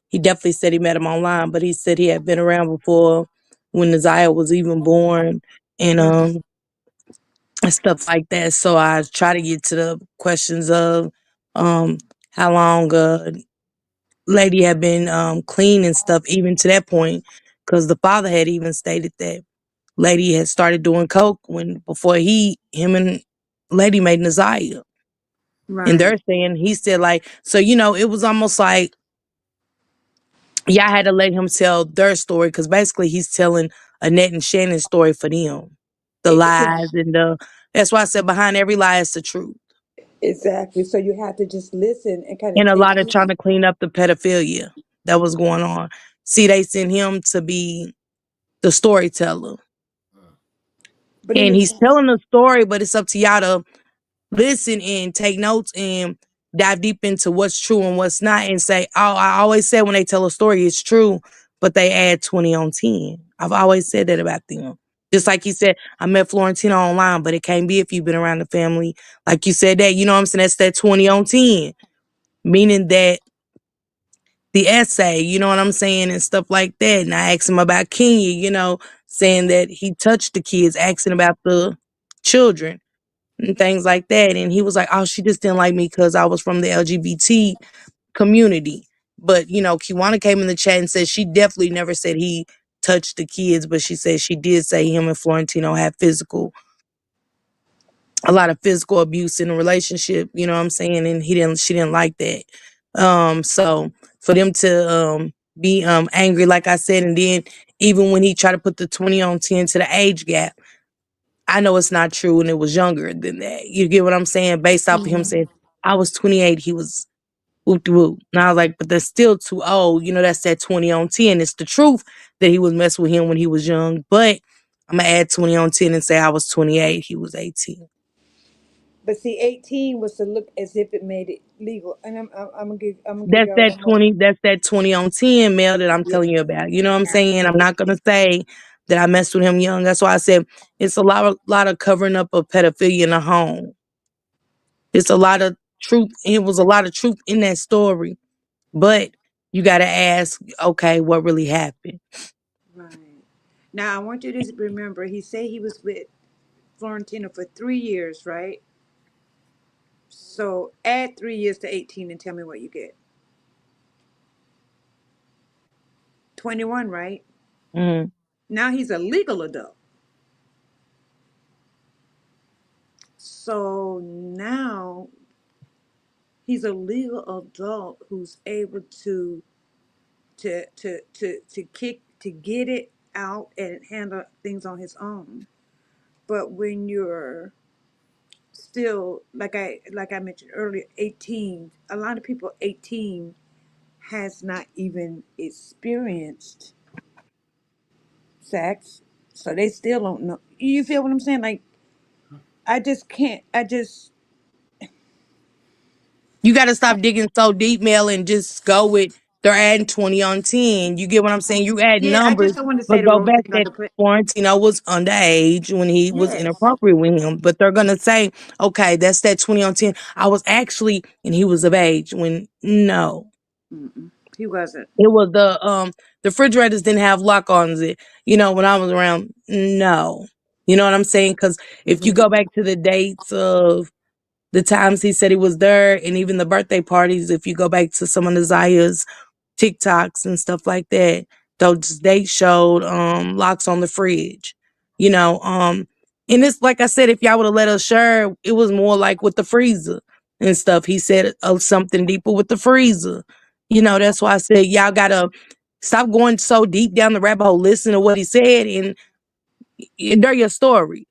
he definitely said he met him online. But he said he had been around before when Naziah was even born, and and stuff like that. So I try to get to the questions of um how long lady had been clean and stuff, even to that point, because the father had even stated that lady had started doing coke before him and lady made Naziah. And Right. they're saying he said like, so it was almost like y'all had to let him tell their story because basically he's telling Annette and Shannon's story for them, the lies and the. That's why I said behind every lie is the truth, Exactly. So you have to just listen and kind of and a take lot of trying in. to clean up the pedophilia that was going on. See, they sent him to be the storyteller. But in And the he's telling the story, but it's up to y'all to listen and take notes and dive deep into what's true and what's not and say, oh, I always say when they tell a story, it's true, but they add 20 on 10. I've always said that about them. Just like he said, I met Florentino online, but it can't be if you've been around the family. Like you said that, you know what I'm saying? That's that 20 on 10. Meaning that the essay, you know what I'm saying, and stuff like that. And I asked him about Kenya, saying that he touched the kids, asking about the children and things like that. And he was like, oh, she just didn't like me because I was from the LGBT community. But, Kiwana came in the chat and said she definitely never said he touched the kids, but she said she did say him and Florentino had a lot of physical abuse in a relationship, you know what I'm saying? And she didn't like that. So for them to be angry, like I said, and then even when he tried to put the 20 on 10 to the age gap, I know it's not true and it was younger than that. You get what I'm saying? Based off of him saying, I was 28, he was whoop de whoop. And I was like, but that's still too old. That's that 20 on 10. It's the truth that he was messing with him when he was young. But I'm gonna add 20 on 10 and say I was 28, he was 18. But see, 18 was to look as if it made it legal. And I'm gonna give That's y'all that one more. 20, that's that 20 on 10 male that I'm Yeah. telling you about. You know what I'm saying? I'm not gonna say that I messed with him young. That's why I said it's a lot of covering up of pedophilia in the home. It's a lot of truth. It was a lot of truth in that story. But you gotta ask, okay, what really happened? Right. Now I want you to remember he said he was with Florentino for 3 years, right? So add 3 years to 18 and tell me what you get. 21, right? Mm. Now he's a legal adult. So now he's a legal adult who's able to get it out and handle things on his own. But when you're still like I mentioned earlier, 18, a lot of people 18 has not even experienced sex, so they still don't know. You feel what I'm saying? Like I just can't. I just You gotta stop digging so deep, Mel, and just go with they're adding 20 on 10. You get what I'm saying? You add yeah. I numbers, just don't want to say but the go wrong back thing out that the play. Florentino was underage when he was Yes. inappropriate with him. But they're gonna say, okay, that's that 20 on 10. I was actually, and he was of age when no. Mm-mm. He wasn't. It was the refrigerators didn't have lock ons it, when I was around. No. You know what I'm saying? Because if you Mm-hmm. go back to the dates of the times he said he was there and even the birthday parties, if you go back to some of Naziah's TikToks and stuff like that, those dates showed locks on the fridge. You know, and it's like I said, if y'all would have let us share, it was more like with the freezer and stuff. He said something deeper with the freezer. That's why I said y'all gotta stop going so deep down the rabbit hole, listen to what he said and they're your story.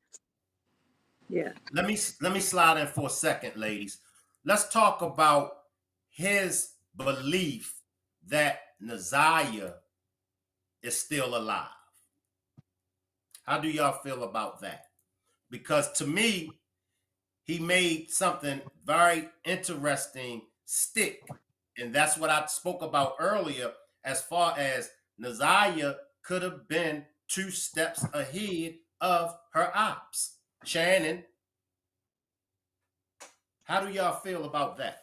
Yeah. Let me slide in for a second, ladies. Let's talk about his belief that Naziah is still alive. How do y'all feel about that? Because to me, he made something very interesting stick. And that's what I spoke about earlier, as far as Naziah could have been 2 steps ahead of her ops. Shannon, how do y'all feel about that?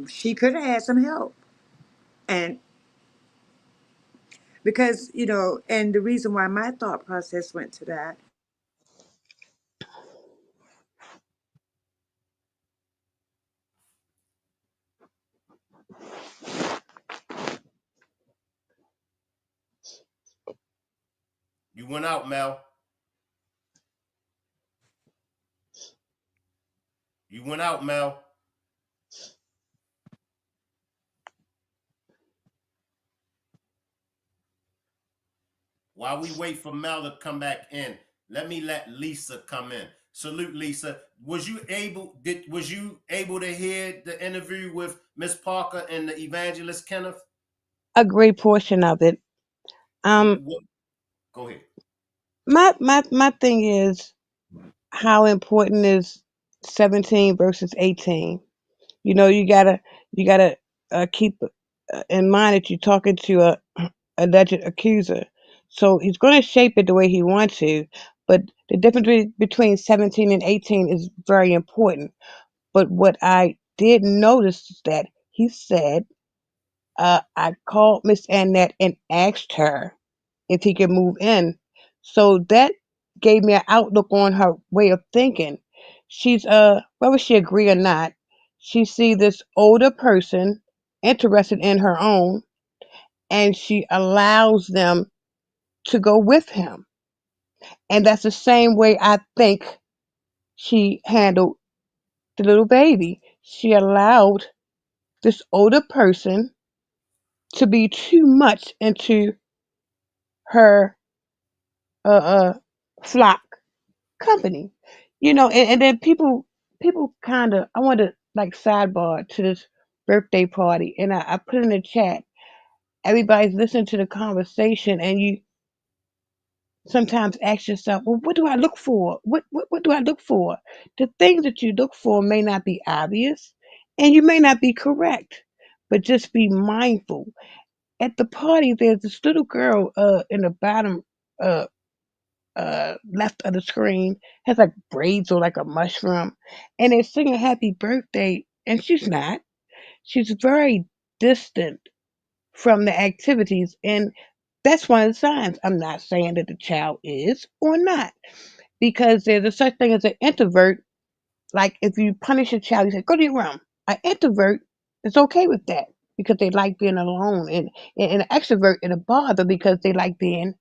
She could have had some help, and because and the reason why my thought process went to that. You went out, Mel. You went out, Mel. While we wait for Mel to come back in, let Lisa come in. Salute, Lisa. Was you able to hear the interview with Miss Parker and the evangelist Kenneth? A great portion of it. Um, What, go ahead. my thing is how important is 17 versus 18. You gotta keep in mind that you're talking to a alleged accuser, so he's going to shape it the way he wants to. But the difference between 17 and 18 is very important. But what I did notice is that he said, I called Miss Annette and asked her if he could move in. So that gave me an outlook on her way of thinking. She's whether she agree or not, she see this older person interested in her own, and she allows them to go with him. And that's the same way I think she handled the little baby. She allowed this older person to be too much into her uh flock company. And then people kind of, I want to like sidebar to this birthday party, and I put in the chat, everybody's listening to the conversation, and you sometimes ask yourself, well, what do I look for? What do I look for? The things that you look for may not be obvious, and you may not be correct, but just be mindful. At the party, there's this little girl in the bottom uh, left of the screen, has like braids or like a mushroom, and they're singing happy birthday, and she's not. She's very distant from the activities, and that's one of the signs. I'm not saying that the child is or not, because there's a such thing as an introvert. Like if you punish a child, you say, go to your room. An introvert is okay with that because they like being alone, and an extrovert is a bother because they like being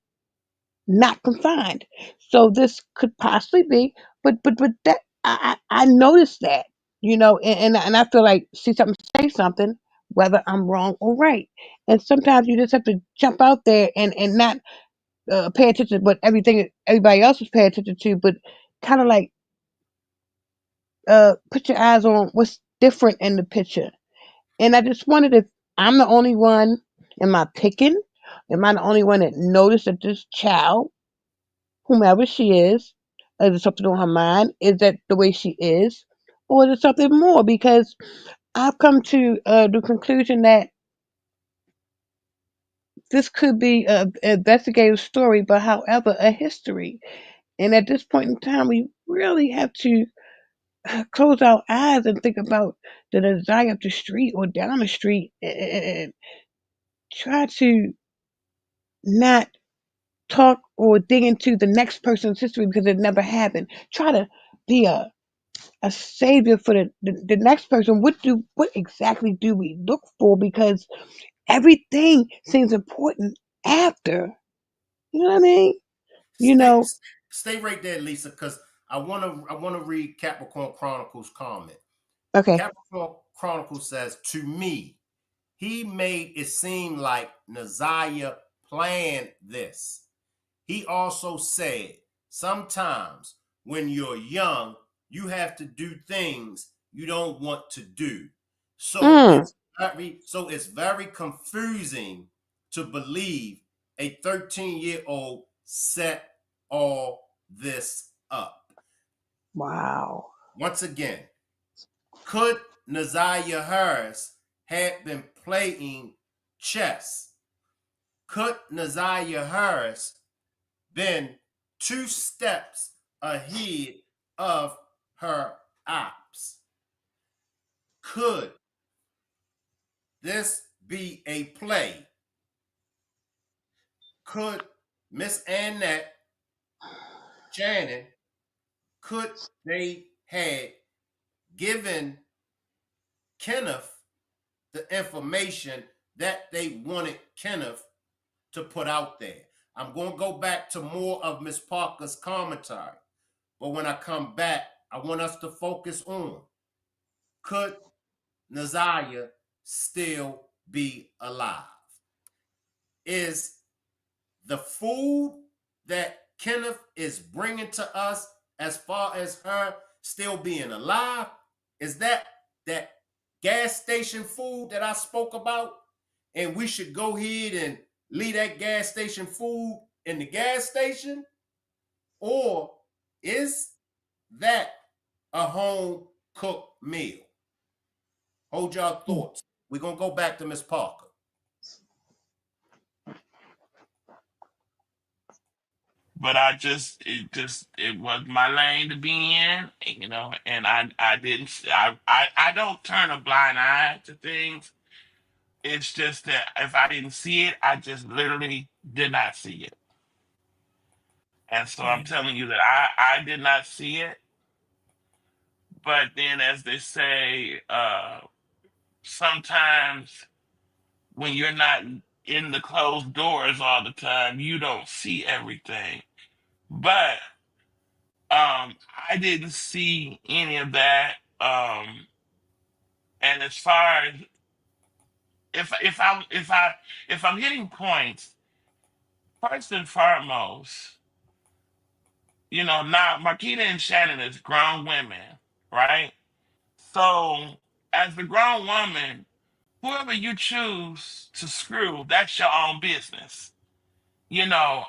not confined. So this could possibly be, but that I noticed that, and I feel like see something, say something, whether I'm wrong or right. And sometimes you just have to jump out there and not pay attention to what everything everybody else is paying attention to, but kind of like put your eyes on what's different in the picture. And I just wondered if I'm the only one. Am I picking? Am I the only one that noticed that this child, whomever she is it something on her mind? Is that the way she is? Or is it something more? Because I've come to the conclusion that this could be an investigative story, but however, a history. And at this point in time, we really have to close our eyes and think about the Naziah up the street or down the street, and try to not talk or dig into the next person's history because it never happened. Try to be a savior for the next person. What exactly do we look for? Because everything seems important after. You know what I mean? You Stay, know. stay right there, Lisa, because I wanna read Capricorn Chronicles comment. Okay. Capricorn Chronicles says, to me, he made it seem like Naziah planned this. He also said, sometimes when you're young, you have to do things you don't want to do. So Mm. it's very confusing to believe a 13-year-old set all this up. Wow. Once again, could Naziah Harris had been playing chess? Could Naziah Harris been 2 steps ahead of her ops? Could this be a play? Could Miss Annette Shannon, could they had given Kenneth the information that they wanted Kenneth to put out there? I'm going to go back to more of Miss Parker's commentary, but when I come back, I want us to focus on, could Naziah still be alive? Is the food that Kenneth is bringing to us, as far as her still being alive, is that gas station food that I spoke about? And we should go ahead and leave that gas station food in the gas station? Or is that a home cooked meal? Hold y'all thoughts. We're going to go back to Miss Parker. but it was my lane to be in, and I didn't, I don't turn a blind eye to things. It's just that if I didn't see it, I just literally did not see it. And so I'm Right. telling you that I did not see it. But then, as they say, sometimes when you're not in the closed doors all the time, you don't see everything. But I didn't see any of that. And as far as if I'm hitting points, first and foremost, now Marquita and Shannon is grown women, right? So as a grown woman, whoever you choose to screw, that's your own business. Now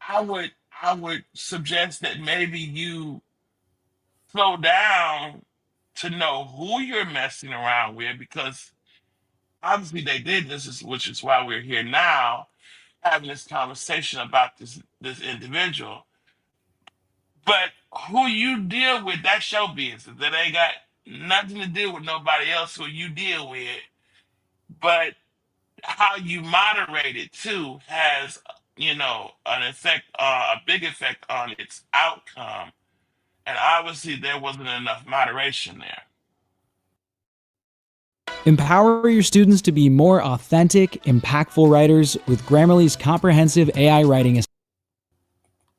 I would I would suggest that maybe you slow down to know who you're messing around with, because obviously they did this, which is why we're here now having this conversation about this individual. But who you deal with, that's your business. That ain't got nothing to do with nobody else who you deal with. But how you moderate it too has, an effect, a big effect on its outcome. And obviously there wasn't enough moderation there. Empower your students to be more authentic, impactful writers with Grammarly's comprehensive AI writing.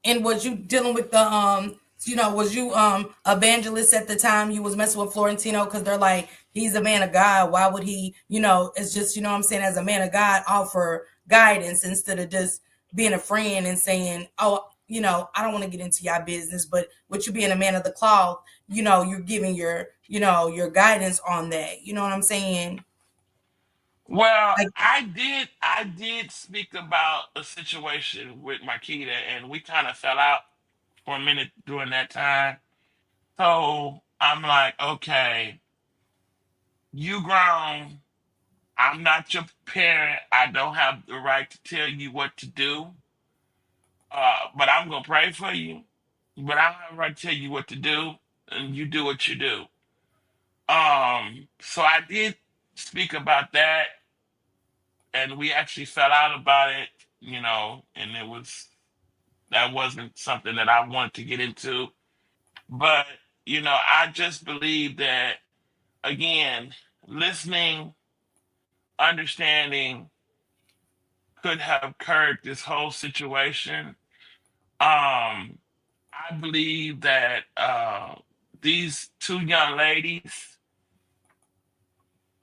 And was you dealing with was you evangelist at the time you was messing with Florentino? Because they're like, he's a man of God. Why would he, it's just, what I'm saying, as a man of God, offer guidance instead of just being a friend and saying, oh, I don't want to get into your business, but with you being a man of the cloth, you're giving your guidance on that. You know what I'm saying? Well, Like, I did speak about a situation with Marquita, and we kind of fell out for a minute during that time. So I'm like, okay, you grown. I'm not your parent. I don't have the right to tell you what to do. But I'm gonna pray for you. But I don't have the right to tell you what to do, and you do what you do. So I did speak about that, and we actually fell out about it, and that wasn't something that I wanted to get into. But, I just believe that, again, listening, understanding could have curbed this whole situation. Um, I believe that these two young ladies,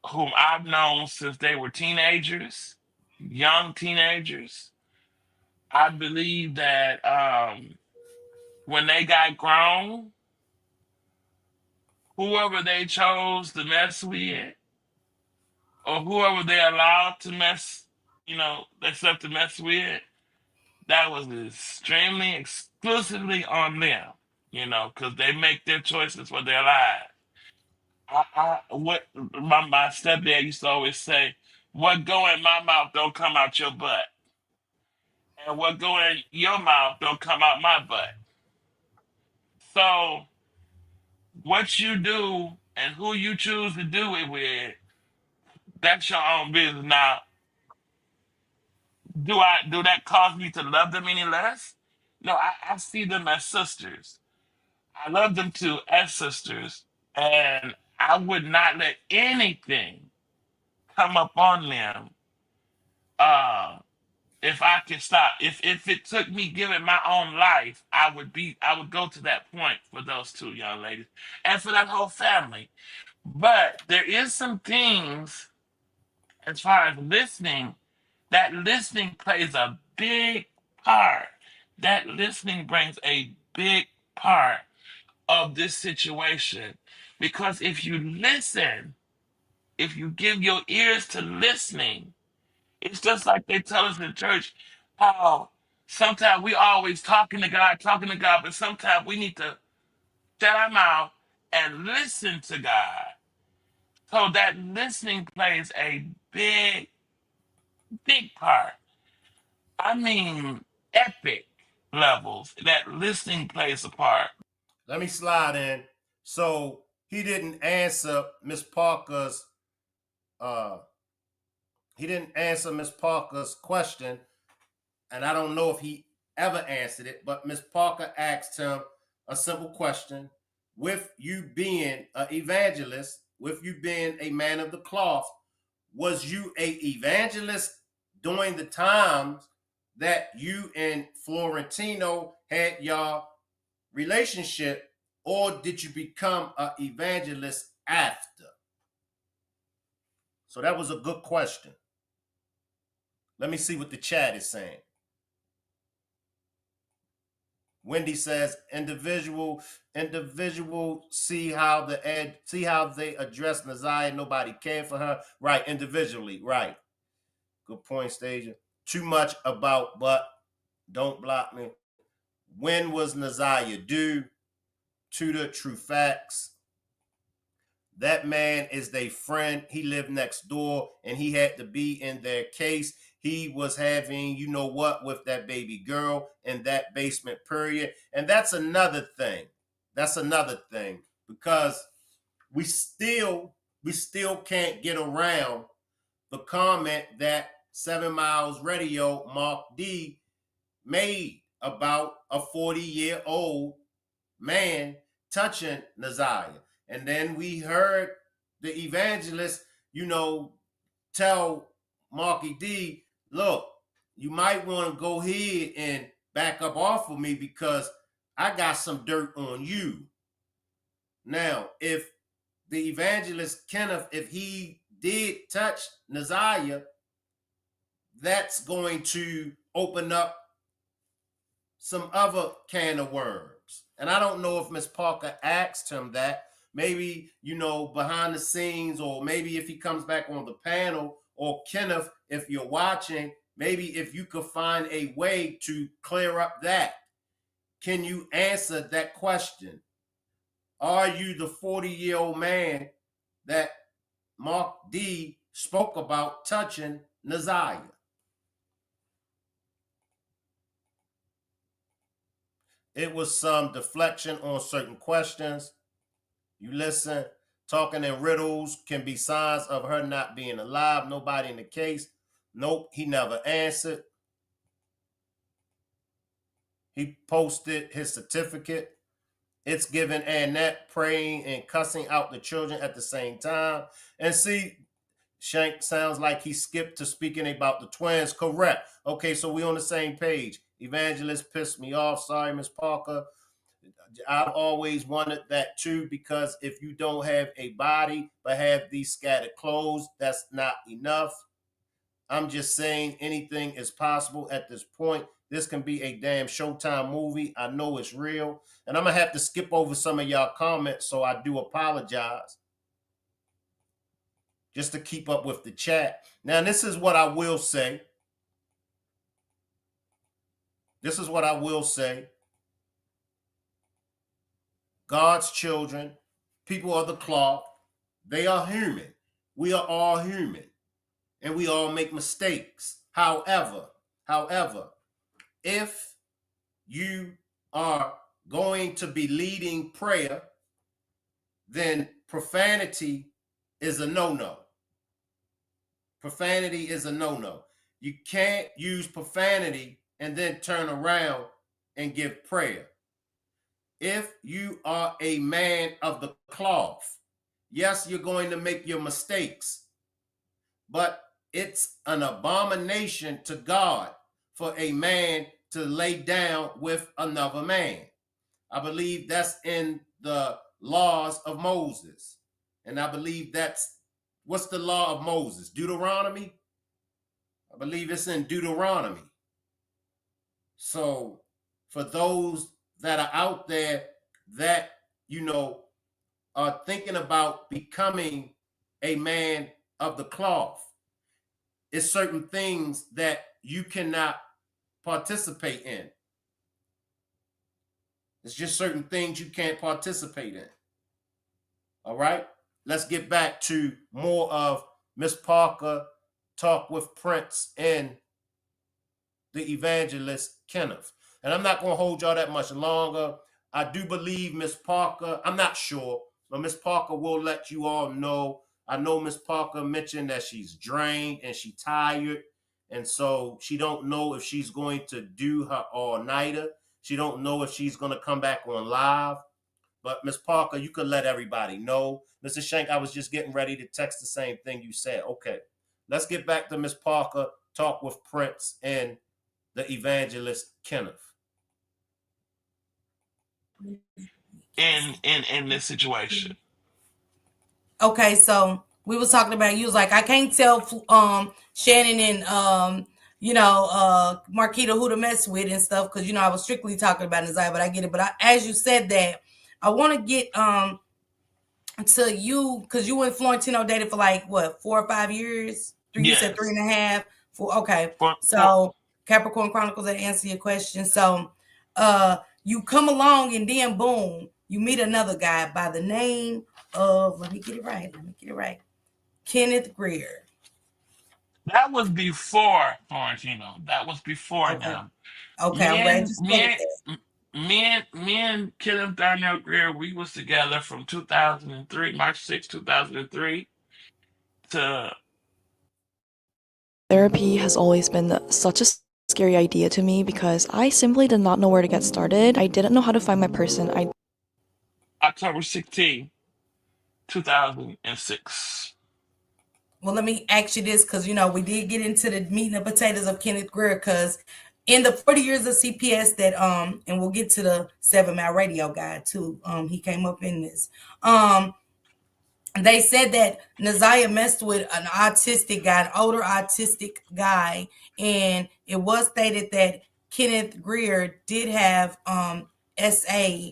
whom I've known since they were teenagers, young teenagers, I believe that when they got grown, whoever they chose to mess with, or whoever they allowed to mess, themselves to mess with, that was extremely exclusively on them, because they make their choices for their lives. What my stepdad used to always say, what go in my mouth don't come out your butt. And what go in your mouth don't come out my butt. So what you do and who you choose to do it with, that's your own business. Now, do that cause me to love them any less? No, I see them as sisters. I love them too as sisters. And I would not let anything come up on them uh if I could stop. If it took me giving my own life, I would go to that point for those two young ladies and for that whole family. But there is some things as far as listening, that listening plays a big part. That listening brings a big part of this situation. Because if you listen, if you give your ears to listening, it's just like they tell us in church how sometimes we always talking to God, but sometimes we need to shut our mouth and listen to God. So that listening plays a big, big part. I mean, epic levels. That listening plays a part. Let me slide in. So he didn't answer Miss Parker's uh question, and I don't know if he ever answered it, but Miss Parker asked him a simple question. With you being an evangelist, with you being a man of the cloth, was you a evangelist during the times that you and Florentino had your relationship, or did you become an evangelist after? So that was a good question. Let me see what the chat is saying. Wendy says, individual see how they address Naziah. Nobody cared for her. Right, individually, right. Good point, Stasia. Too much about, but don't block me. When was Naziah due? To the true facts. That man is their friend. He lived next door and he had to be in their case. He was having, you know what, with that baby girl in that basement period. And that's another thing. That's another thing, because we still can't get around the comment that 7 Miles Radio Mark D made about a 40-year-old man touching Naziah. And then we heard the evangelist, tell Marky D, look, you might want to go ahead and back up off of me because I got some dirt on you. Now, if the evangelist Kenneth, if he did touch Naziah, that's going to open up some other can of worms. And I don't know if Miss Parker asked him that. Maybe, behind the scenes, or maybe if he comes back on the panel, or Kenneth, if you're watching, maybe if you could find a way to clear up that. Can you answer that question? Are you the 40-year-old man that Mark D spoke about touching Naziah? It was some deflection on certain questions. You listen, talking in riddles can be signs of her not being alive. Nobody in the case. Nope, he never answered. He posted his certificate. It's giving Annette praying and cussing out the children at the same time. And see, Shank sounds like he skipped to speaking about the twins. Correct. Okay, so we on the same page. Evangelist pissed me off. Sorry, Miss Parker. I've always wanted that too, because if you don't have a body but have these scattered clothes, that's not enough. I'm just saying anything is possible at this point. This can be a damn Showtime movie. I know it's real. And I'm going to have to skip over some of y'all comments, so I do apologize. Just to keep up with the chat. Now, this is what I will say. God's children, people of the cloth, they are human. We are all human. And we all make mistakes. However, if you are going to be leading prayer, then profanity is a no-no. Profanity is a no-no. You can't use profanity and then turn around and give prayer. If you are a man of the cloth, yes, you're going to make your mistakes, but it's an abomination to God for a man to lay down with another man. I believe that's in the laws of Moses. And I believe what's the law of Moses? Deuteronomy? I believe it's in Deuteronomy. So for those that are out there that, are thinking about becoming a man of the cloth, it's certain things that you cannot participate in. It's just certain things you can't participate in. All right? Let's get back to more of Miss Parker talk with Prince in the evangelist Kenneth. And I'm not going to hold y'all that much longer. I do believe Miss Parker, I'm not sure, but Miss Parker will let you all know. I know Miss Parker mentioned that she's drained and she's tired. And so she don't know if she's going to do her all-nighter. She don't know if she's going to come back on live. But Miss Parker, you could let everybody know. Mr. Shank, I was just getting ready to text the same thing you said. Okay, let's get back to Miss Parker, talk with Prince and the evangelist Kenneth. In this situation. Okay, so we was talking about, you was like, I can't tell Shannon and Marquita who to mess with and stuff, because I was strictly talking about Naziah, but I get it. But as you said that, I want to get to you, because you and Florentino dated for like what, 4 or 5 years? You said 3.5. 4. Okay, so Capricorn Chronicles, that answer your question. So you come along and then boom, you meet another guy by the name of, let me get it right, Kenneth Greer. That was before Florentino. That was before him. Okay, I'm glad you said that. Me and Kenneth Darnell Greer, we was together from 2003, March 6, 2003 to... Therapy has always been such a scary idea to me because I simply did not know where to get started. I didn't know how to find my person. October 16, 2006. Well, let me ask you this, because we did get into the meat and potatoes of Kenneth Greer, because in the 40 years of CPS that and we'll get to the 7 Mile Radio guy too. He came up in this. They said that Naziah messed with an autistic guy, an older autistic guy, and it was stated that Kenneth Greer did have SA.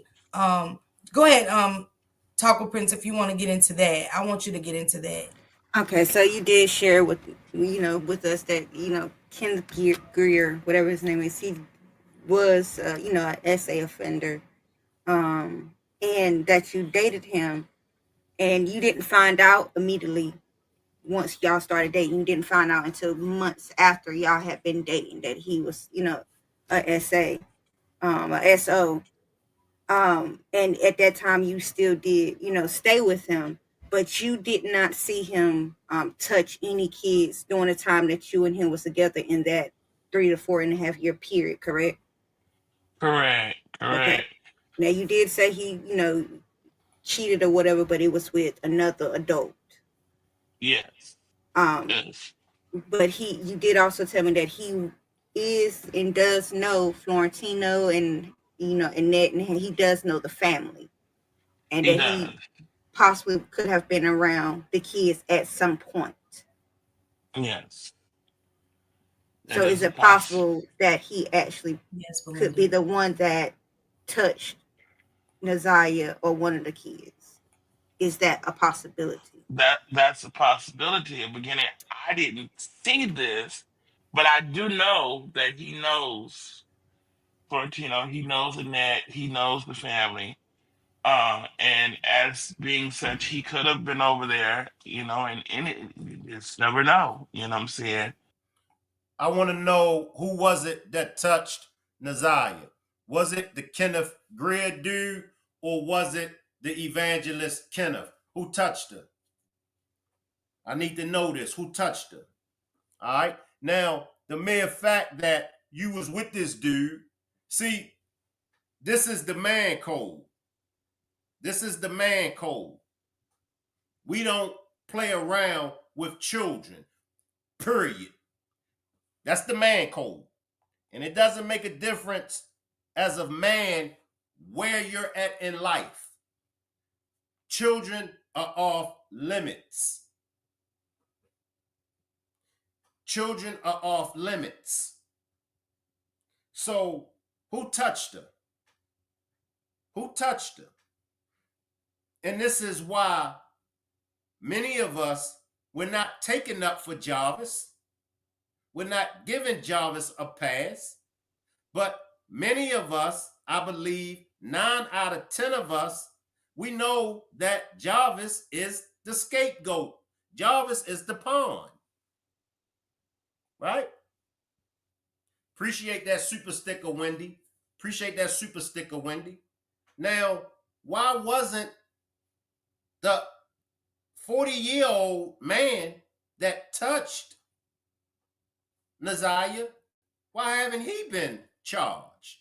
Go ahead, talk with Prince if you want to get into that. I want you to get into that. Okay, so you did share with us that Kenneth Greer, whatever his name is, he was an SA offender, and that you dated him, and you didn't find out immediately once y'all started dating. You didn't find out until months after y'all had been dating that he was a SA, a SO, and at that time you still did stay with him. But you did not see him touch any kids during the time that you and him was together in that 3 to 4.5 year period, correct? Correct. Okay. Now you did say he, cheated or whatever, but it was with another adult. Yes. Yes. But you did also tell me that he is and does know Florentino and Annette, and he does know the family, and that he possibly could have been around the kids at some point. Yes. So is it possible that he actually could be the one that touched Naziah or one of the kids? Is that a possibility? That's a possibility. At the beginning, I didn't see this, but I do know that he knows Florentino, he knows Annette, he knows the family. And as being such, he could have been over there, and it, you just never know. You know what I'm saying? I want to know, who was it that touched Naziah? Was it the Kenneth Greer dude, or was it the evangelist Kenneth? Who touched her? I need to know this. Who touched her? All right. Now, the mere fact that you was with this dude, see, this is the man code. This is the man code. We don't play around with children, period. That's the man code. And it doesn't make a difference as a man where you're at in life. Children are off limits. Children are off limits. So, who touched her? Who touched her? And this is why many of us, we're not taking up for Jarvis. We're not giving Jarvis a pass. But many of us, I believe 9 out of 10 of us, we know that Jarvis is the scapegoat. Jarvis is the pawn. Right? Appreciate that super sticker, Wendy. Appreciate that super sticker, Wendy. Now, why wasn't the 40-year-old man that touched Naziah, why haven't he been charged?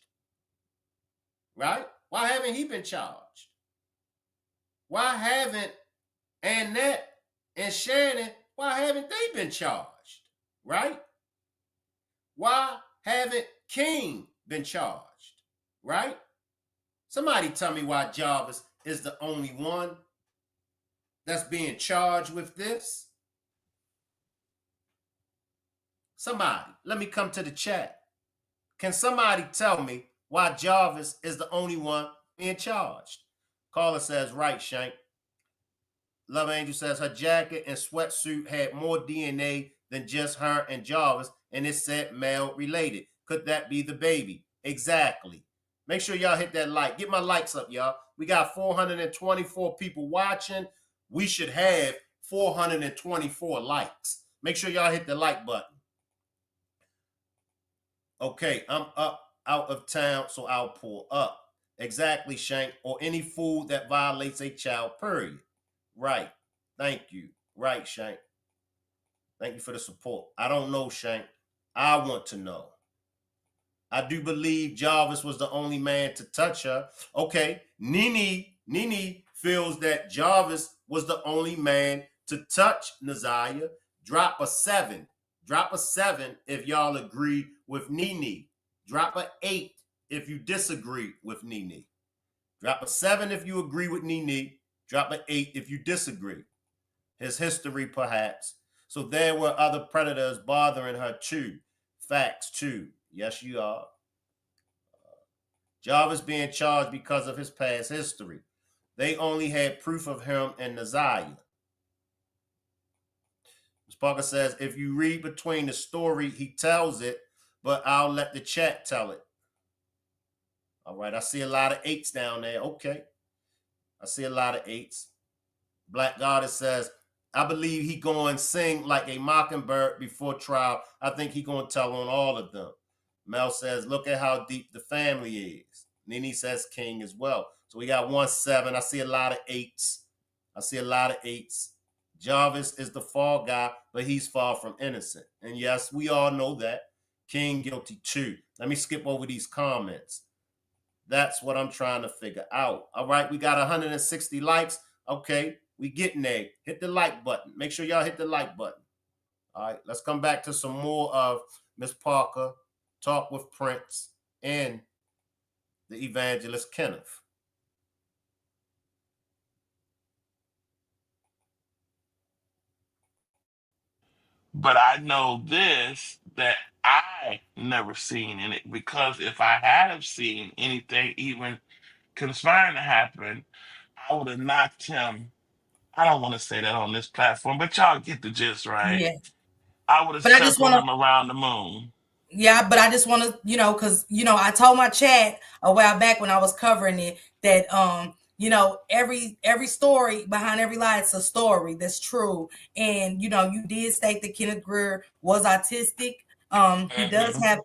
Right? Why haven't he been charged? Why haven't Annette and Shannon, why haven't they been charged? Right? Why haven't King been charged? Right? Somebody tell me why Jarvis is the only one that's being charged with this. Somebody, let me come to the chat. Can somebody tell me why Jarvis is the only one being charged? Caller says, right, Shank. Love Angel says her jacket and sweatsuit had more DNA than just her and Jarvis, and it said male related. Could that be the baby? Exactly. Make sure y'all hit that like. Get my likes up, y'all. We got 424 people watching. We should have 424 likes. Make sure y'all hit the like button. Okay, I'm up out of town, so I'll pull up. Exactly, Shank. Or any food that violates a child, period. Right. Thank you. Right, Shank. Thank you for the support. I don't know, Shank. I want to know. I do believe Jarvis was the only man to touch her. Okay, Nene feels that Jarvis was the only man to touch Naziah. Drop a 7. Drop a 7 if y'all agree with Nene. Drop a 8 if you disagree with Nene. Drop a 7 if you agree with Nene. Drop an 8 if you disagree. His history, perhaps. So there were other predators bothering her too. Facts too. Yes, you are. Jarvis being charged because of his past history. They only had proof of him and Naziah. Ms. Parker says, if you read between the story, he tells it, but I'll let the chat tell it. All right, I see a lot of 8s down there. Okay. I see a lot of 8s. Black Goddess says, I believe he going to sing like a mockingbird before trial. I think he going to tell on all of them. Mel says, look at how deep the family is. Nene says King as well. So we got 1-7. I see a lot of 8s. I see a lot of 8s. Jarvis is the fall guy, but he's far from innocent. And yes, we all know that. King guilty too. Let me skip over these comments. That's what I'm trying to figure out. All right, we got 160 likes. Okay, we getting there. Hit the like button. Make sure y'all hit the like button. All right, let's come back to some more of Miss Parker, Talk with Prince, and the Evangelist Kenneth. But I know this, that I never seen in it, because if I had have seen anything even conspiring to happen, I would have knocked him. I don't want to say that on this platform, but y'all get the gist, right? Yeah. I would have But I just circled want to, him around the moon. yeah, but I just want to, because, I told my chat a while back when I was covering it that, every story behind every lie, it's a story that's true. And, you did state that Kenneth Greer was autistic. He does have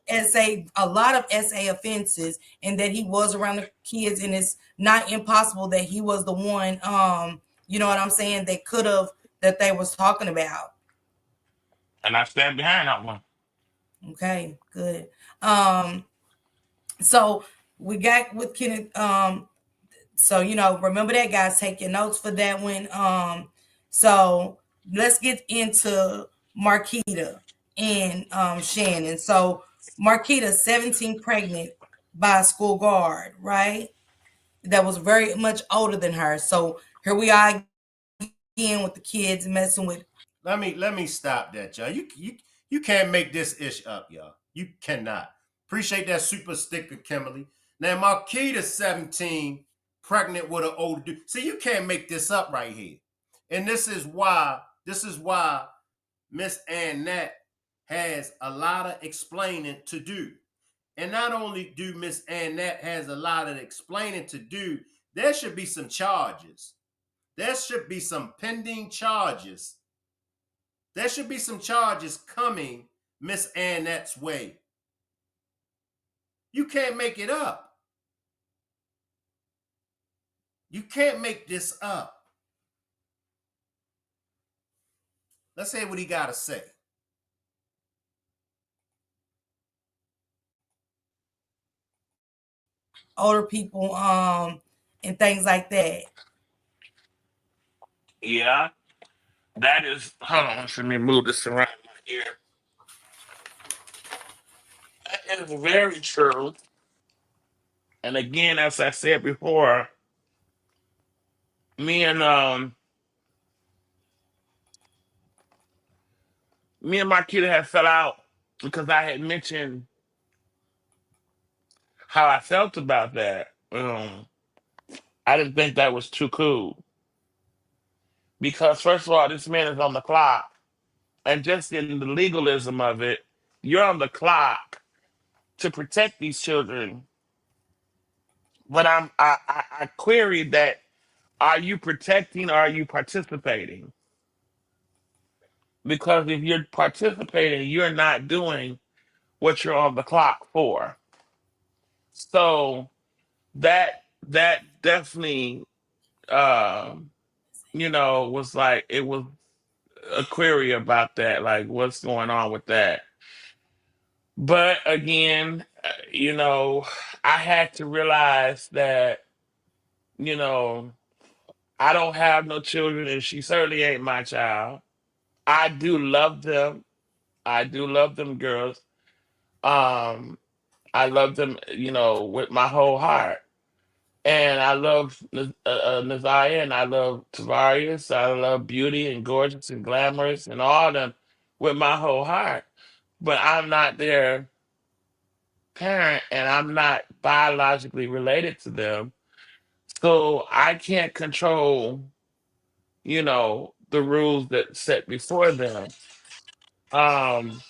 a lot of SA offenses, and that he was around the kids, and it's not impossible that he was the one, you know what I'm saying, that they was talking about. And I stand behind that one. Okay, good. So we got with Kenneth. So remember that, guys. Take your notes for that one. So let's get into Marquita and Shannon. So Marquita, 17, pregnant by a school guard, right? That was very much older than her. So here we are again with the kids messing with. Let me stop that, y'all. You can't make this ish up, y'all. You cannot. Appreciate that super sticker, Kimberly. Now, Marquita, 17, pregnant with an older dude. See, you can't make this up right here. And this is why Miss Annette has a lot of explaining to do. And not only do Miss Annette has a lot of explaining to do, there should be some charges. There should be some pending charges. There should be some charges coming Miss Annette's way. You can't make it up. You can't make this up. Let's hear what he got to say. Older people, and things like that. Yeah, that is. Hold on, let me move this around my ear. That is very true. And again, as I said before, me and me and Marquita had fell out because I had mentioned how I felt about that. I didn't think that was too cool because first of all, this man is on the clock, and just in the legalism of it, you're on the clock to protect these children. But I queried that: are you protecting or are you participating? Because if you're participating, you're not doing what you're on the clock for. So that definitely was like it was a query about that, like what's going on with that. But again, I had to realize that, you know, I don't have no children and she certainly ain't my child. I do love them. I do love them girls. Um, I love them, with my whole heart. And I love Naziah, and I love Tavarius. I love Beauty and Gorgeous and Glamorous and all of them with my whole heart. But I'm not their parent, and I'm not biologically related to them. So I can't control, the rules that set before them. Um,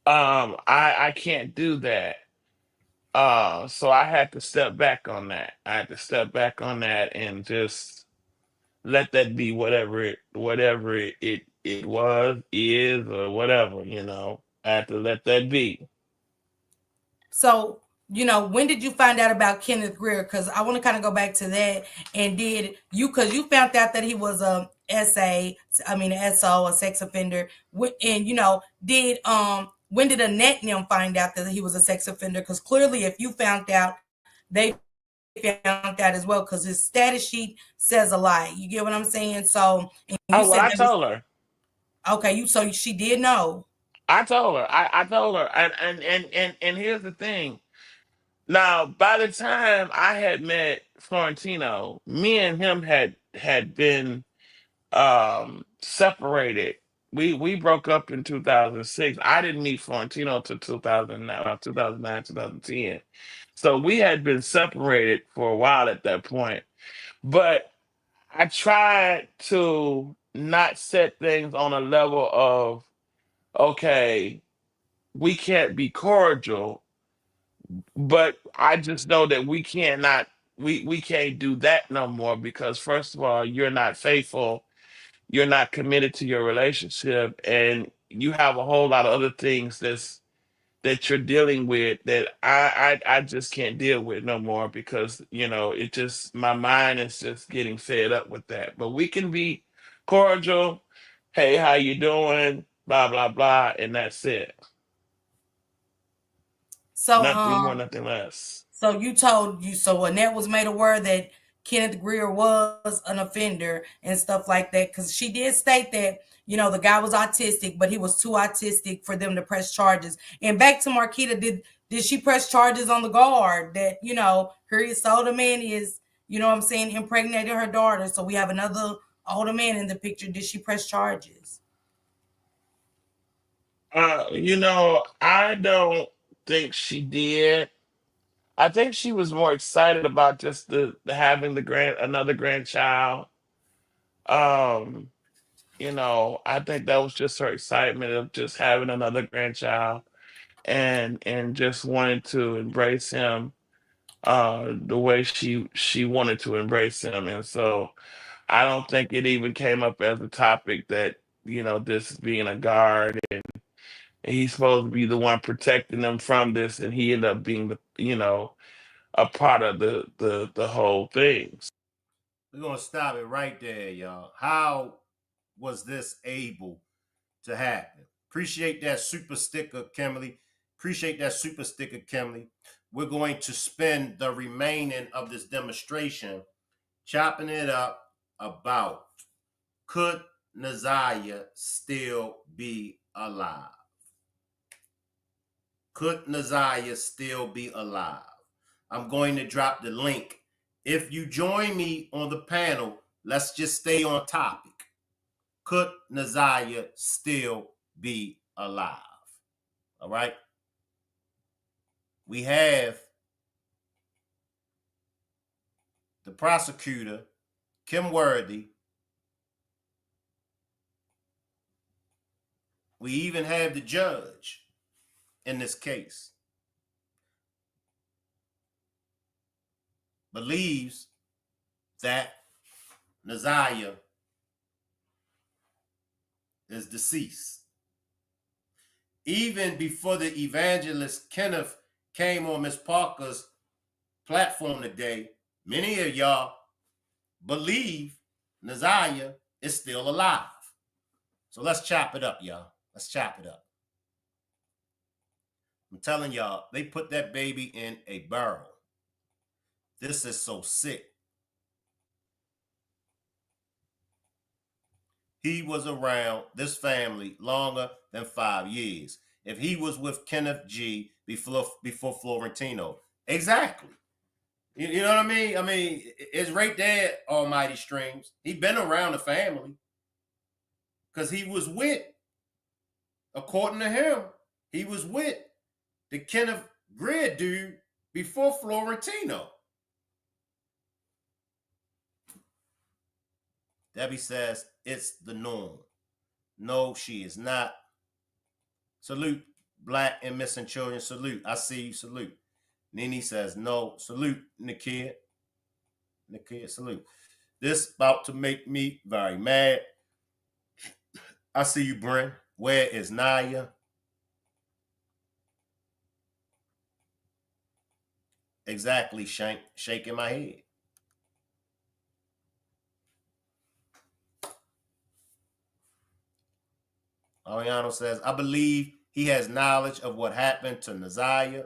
I can't do that. So I had to step back on that. I had to step back on that and just let that be whatever it was, is, or whatever, I had to let that be. So, when did you find out about Kenneth Greer? Because I want to kind of go back to that. And did you, because you found out that he was a an SO, a sex offender. And, when did Annette and them find out that he was a sex offender? Because clearly, if you found out, they found out as well, because his status sheet says a lot. You get what I'm saying? So, and you Oh, well, said I that was, told her. okay, so she did know. I told her. I told her. And here's the thing. Now, by the time I had met Florentino, me and him had been separated. We broke up in 2006. I didn't meet Florentino until 2009, about 2009, 2010. So we had been separated for a while at that point. But I tried to not set things on a level of, okay, we can't be cordial, but I just know that we can't do that no more because first of all, you're not faithful, you're not committed to your relationship, and you have a whole lot of other things that you're dealing with that I just can't deal with no more because it just my mind is just getting fed up with that. But we can be cordial. Hey, how you doing? Blah blah blah, and that's it. So, Nothing more, nothing less. So so Annette was made aware that Kenneth Greer was an offender and stuff like that, because she did state that, the guy was autistic, but he was too autistic for them to press charges. And back to Marquita, did she press charges on the guard that, her older man is, what I'm saying, impregnated her daughter. So we have another older man in the picture. Did she press charges? I don't think she did. I think she was more excited about just the having another grandchild. Um, I think that was just her excitement of just having another grandchild and just wanting to embrace him the way she wanted to embrace him. And so I don't think it even came up as a topic that, this being a guard and he's supposed to be the one protecting them from this, and he ended up being a part of the whole thing. We're gonna stop it right there, y'all. How was this able to happen? Appreciate that super sticker, Kimberly. Appreciate that super sticker, Kimberly. We're going to spend the remaining of this demonstration chopping it up about, could Naziah still be alive? Could Naziah still be alive? I'm going to drop the link. If you join me on the panel, let's just stay on topic. Could Naziah still be alive? All right. We have the prosecutor, Kim Worthy. We even have the judge in this case. Believes that Naziah is deceased. Even before the evangelist Kenneth came on Miss Parker's platform today, many of y'all believe Naziah is still alive. So let's chop it up, y'all. Let's chop it up. I'm telling y'all, they put that baby in a barrel. This is so sick. He was around this family longer than 5 years. If he was with Kenneth G before Florentino. Exactly. You know what I mean? I mean, it's right there, Almighty Streams. He been around the family. Because he was with, according to him, he was with the Kenneth Greer dude before Florentino. Debbie says it's the norm. No, she is not. Salute, Black and Missing Children. Salute. I see you. Salute. Nene says no. Salute, Nakia. Nakia, salute. This about to make me very mad. I see you, Brent. Where is Naya? Exactly, Shank. Shaking my head. Ariano says, I believe he has knowledge of what happened to Naziah.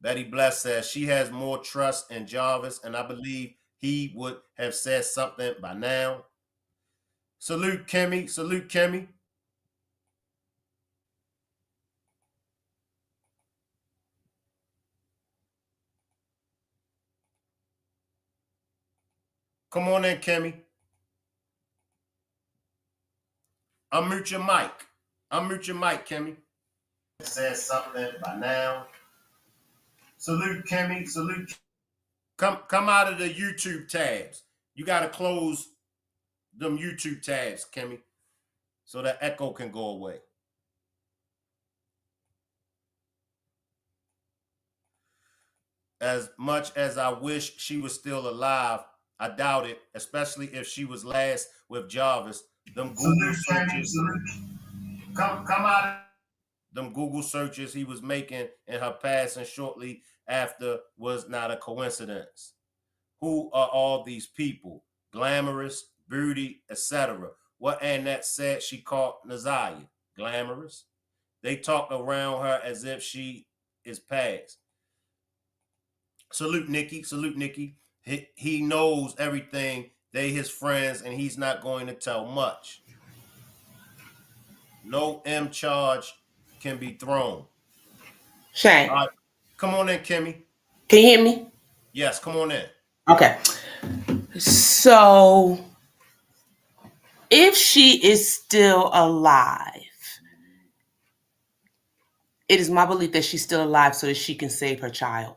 Betty Bless says she has more trust in Jarvis, and I believe he would have said something by now. Salute, Kimmy. Salute, Kimmy. Come on in, Kimmy. Unmute your mic. Unmute your mic, Kimmy. Says something by now. Salute, Kimmy. Salute. Come out of the YouTube tabs. You got to close them YouTube tabs, Kimmy, so that echo can go away. As much as I wish she was still alive, I doubt it, especially if she was last with Jarvis. Them Google searches. Come out. Them Google searches he was making in her passing shortly after was not a coincidence. Who are all these people? Glamorous, beauty, etc. What Annette said she called Naziah. Glamorous. They talk around her as if she is past. Salute, Nikki. Salute, Nikki. He knows everything. They his friends, and he's not going to tell much. No M charge can be thrown. Shane. Come on in, Kimmy. Can you hear me? Yes, come on in. Okay. So, if she is still alive, it is my belief that she's still alive so that she can save her child.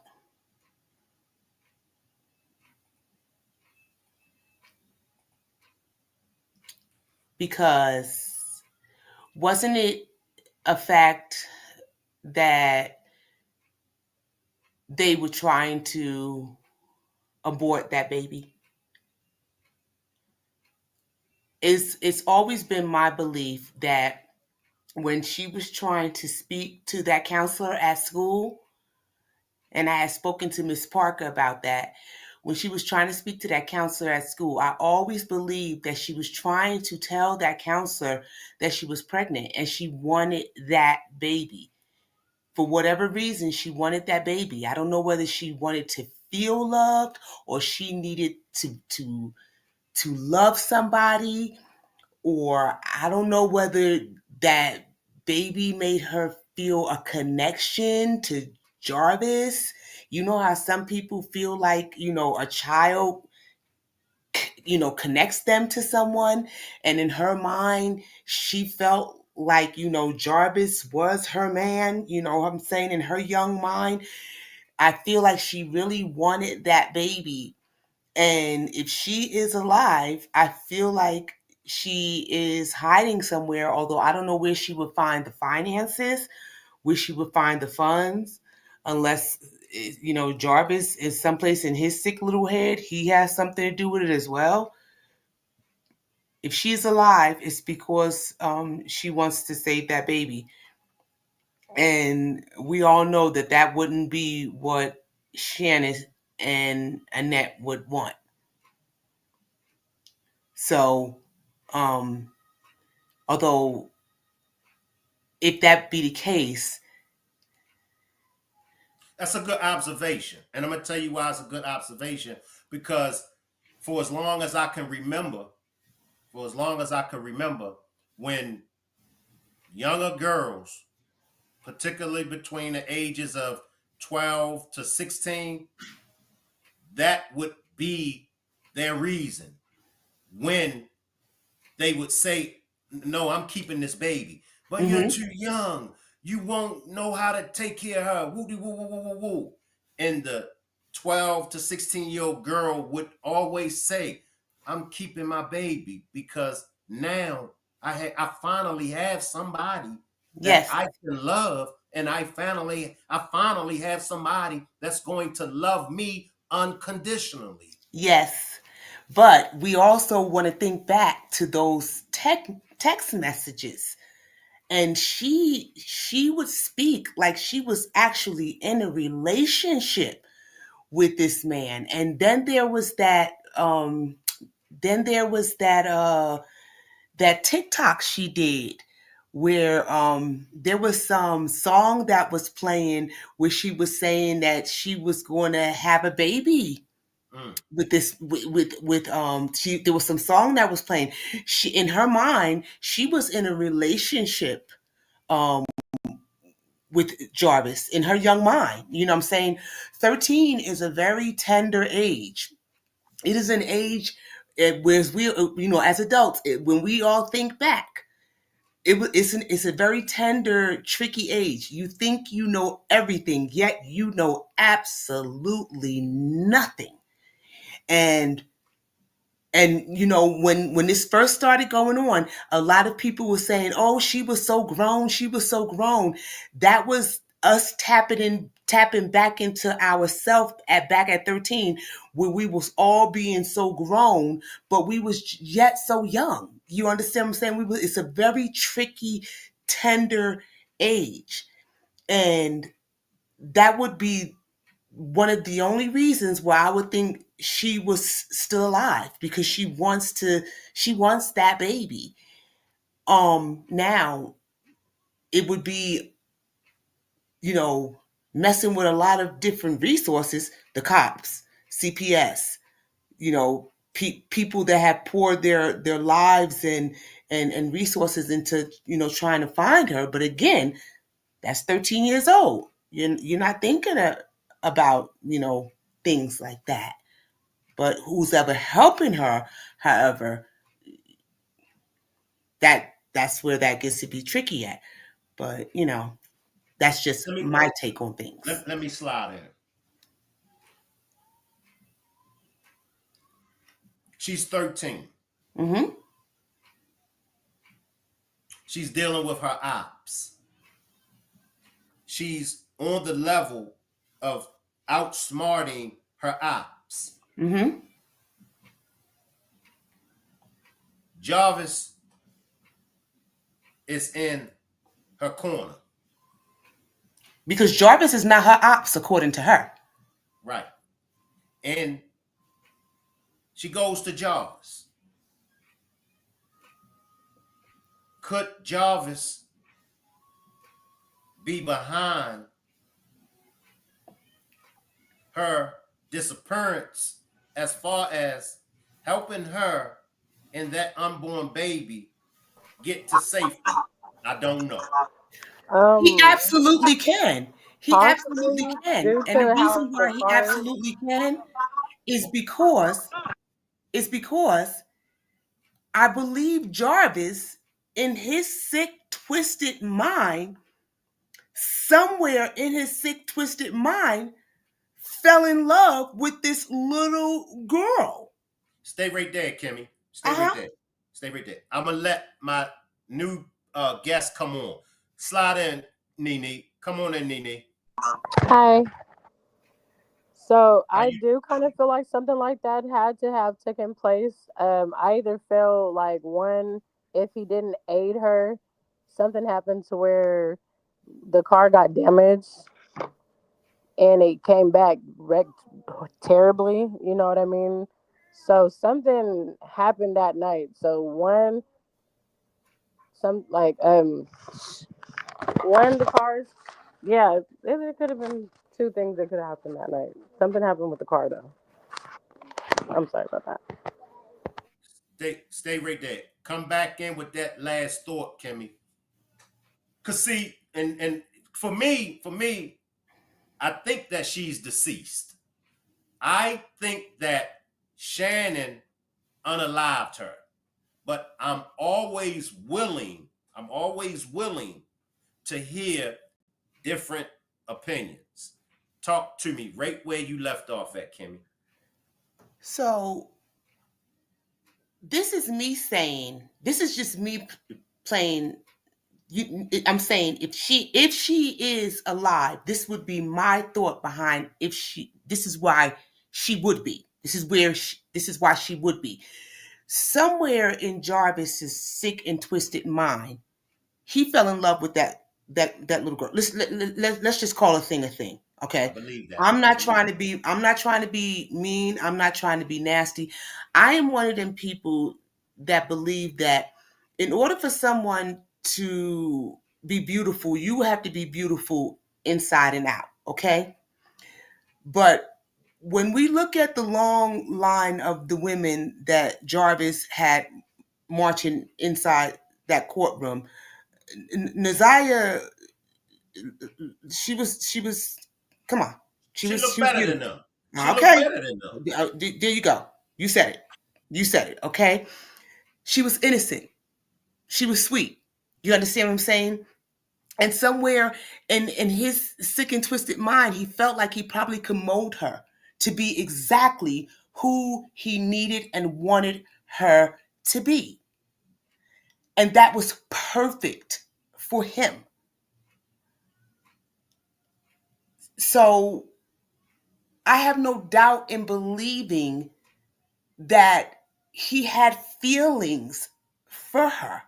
Because wasn't it a fact that they were trying to abort that baby? It's always been my belief that when she was trying to speak to that counselor at school, and I had spoken to Miss Parker about that. When she was trying to speak to that counselor at school, I always believed that she was trying to tell that counselor that she was pregnant and she wanted that baby. For whatever reason, she wanted that baby. I don't know whether she wanted to feel loved or she needed to love somebody, or I don't know whether that baby made her feel a connection to Jarvis. You know how some people feel like, a child, connects them to someone. And in her mind, she felt like, Jarvis was her man. You know what I'm saying? In her young mind, I feel like she really wanted that baby. And if she is alive, I feel like she is hiding somewhere, although I don't know where she would find the finances, where she would find the funds, unless, Jarvis is someplace in his sick little head. He has something to do with it as well. If she's alive, it's because she wants to save that baby. And we all know that that wouldn't be what Shannon and Annette would want. So, although if that be the case, That's a good observation. And I'm going to tell you why it's a good observation. Because for as long as I can remember, when younger girls, particularly between the ages of 12 to 16, that would be their reason when they would say, no, I'm keeping this baby. But you're too young. You won't know how to take care of her. Woo, woo, woo, woo, woo. And the 12 to 16-year-old girl would always say, I'm keeping my baby because now I finally have somebody that yes, I can love, and I finally have somebody that's going to love me unconditionally. yes. But we also want to think back to those text messages. And she would speak like she was actually in a relationship with this man. And then there was that TikTok she did where there was some song that was playing where she was saying that she was going to have a baby Mm. with this with she there was some song that was playing. She, in her mind, she was in a relationship um with Jarvis in her young mind. You know what I'm saying? 13 is a very tender age. It is an age whereas we, as adults, when we all think back, it's a very tender, tricky age. You think you know everything, yet you know absolutely nothing. And when this first started going on, a lot of people were saying, oh, she was so grown, she was so grown. That was us tapping back into ourself back at 13, where we was all being so grown, but we was yet so young. You understand what I'm saying? It's a very tricky, tender age. And that would be one of the only reasons why I would think she was still alive, because she wants that baby. Now it would be, messing with a lot of different resources, the cops, CPS, people that have poured their lives and resources into, trying to find her. But again, that's 13 years old. You're not thinking about, things like that. But who's ever helping her, however, that's where that gets to be tricky at. But that's just Let me my take on things. let me slide in. She's 13. Mm-hmm. She's dealing with her ops. She's on the level of outsmarting her ops. Mm-hmm. Jarvis is in her corner. Because Jarvis is not her ops, according to her. Right. And she goes to Jarvis. Could Jarvis be behind her disappearance as far as helping her and that unborn baby get to safety? I don't know. He absolutely can. He absolutely Possibly can. due And the to how reason the why he car. absolutely can is because I believe Jarvis, in his sick, twisted mind, somewhere in his sick, twisted mind, fell in love with this little girl. Stay right there, Kimmy. Stay Uh-huh. right there. Stay right there. I'm gonna let my new guest come on. Slide in, Nene. Come on in, Nene. Hi. So How I you? do kind of feel like something like that had to have taken place. I either feel like one, if he didn't aid her, something happened to where the car got damaged and it came back wrecked terribly. You know what I mean? So something happened that night. So one, some like one the cars, yeah, it could have been two things that could have happened that night. Something happened with the car though. I'm sorry about that. Stay right there. Come back in with that last thought, Kimmy. Cause see, and for me, I think that she's deceased. I think that Shannon unalived her. But I'm always willing to hear different opinions. Talk to me right where you left off at, Kimmy. So this is me saying, this is just me playing. I'm saying if she is alive, this would be my thought behind if she. This is why she would be. This is where. This is why she would be. Somewhere in Jarvis's sick and twisted mind, he fell in love with that little girl. Let's just call a thing. I Okay. believe that. I'm not trying to be mean. I'm not trying to be nasty. I am one of them people that believe that in order for someone to be beautiful, you have to be beautiful inside and out. Okay. But when we look at the long line of the women that Jarvis had marching inside that courtroom, Naziah, she was, come on, she She was looked she was better than beautiful. them. She looked Okay, better than them. there you go. You said it. You said it. Okay, she was innocent. She was sweet. You understand what I'm saying? And somewhere in his sick and twisted mind, he felt like he probably could mold her to be exactly who he needed and wanted her to be. And that was perfect for him. So I have no doubt in believing that he had feelings for her.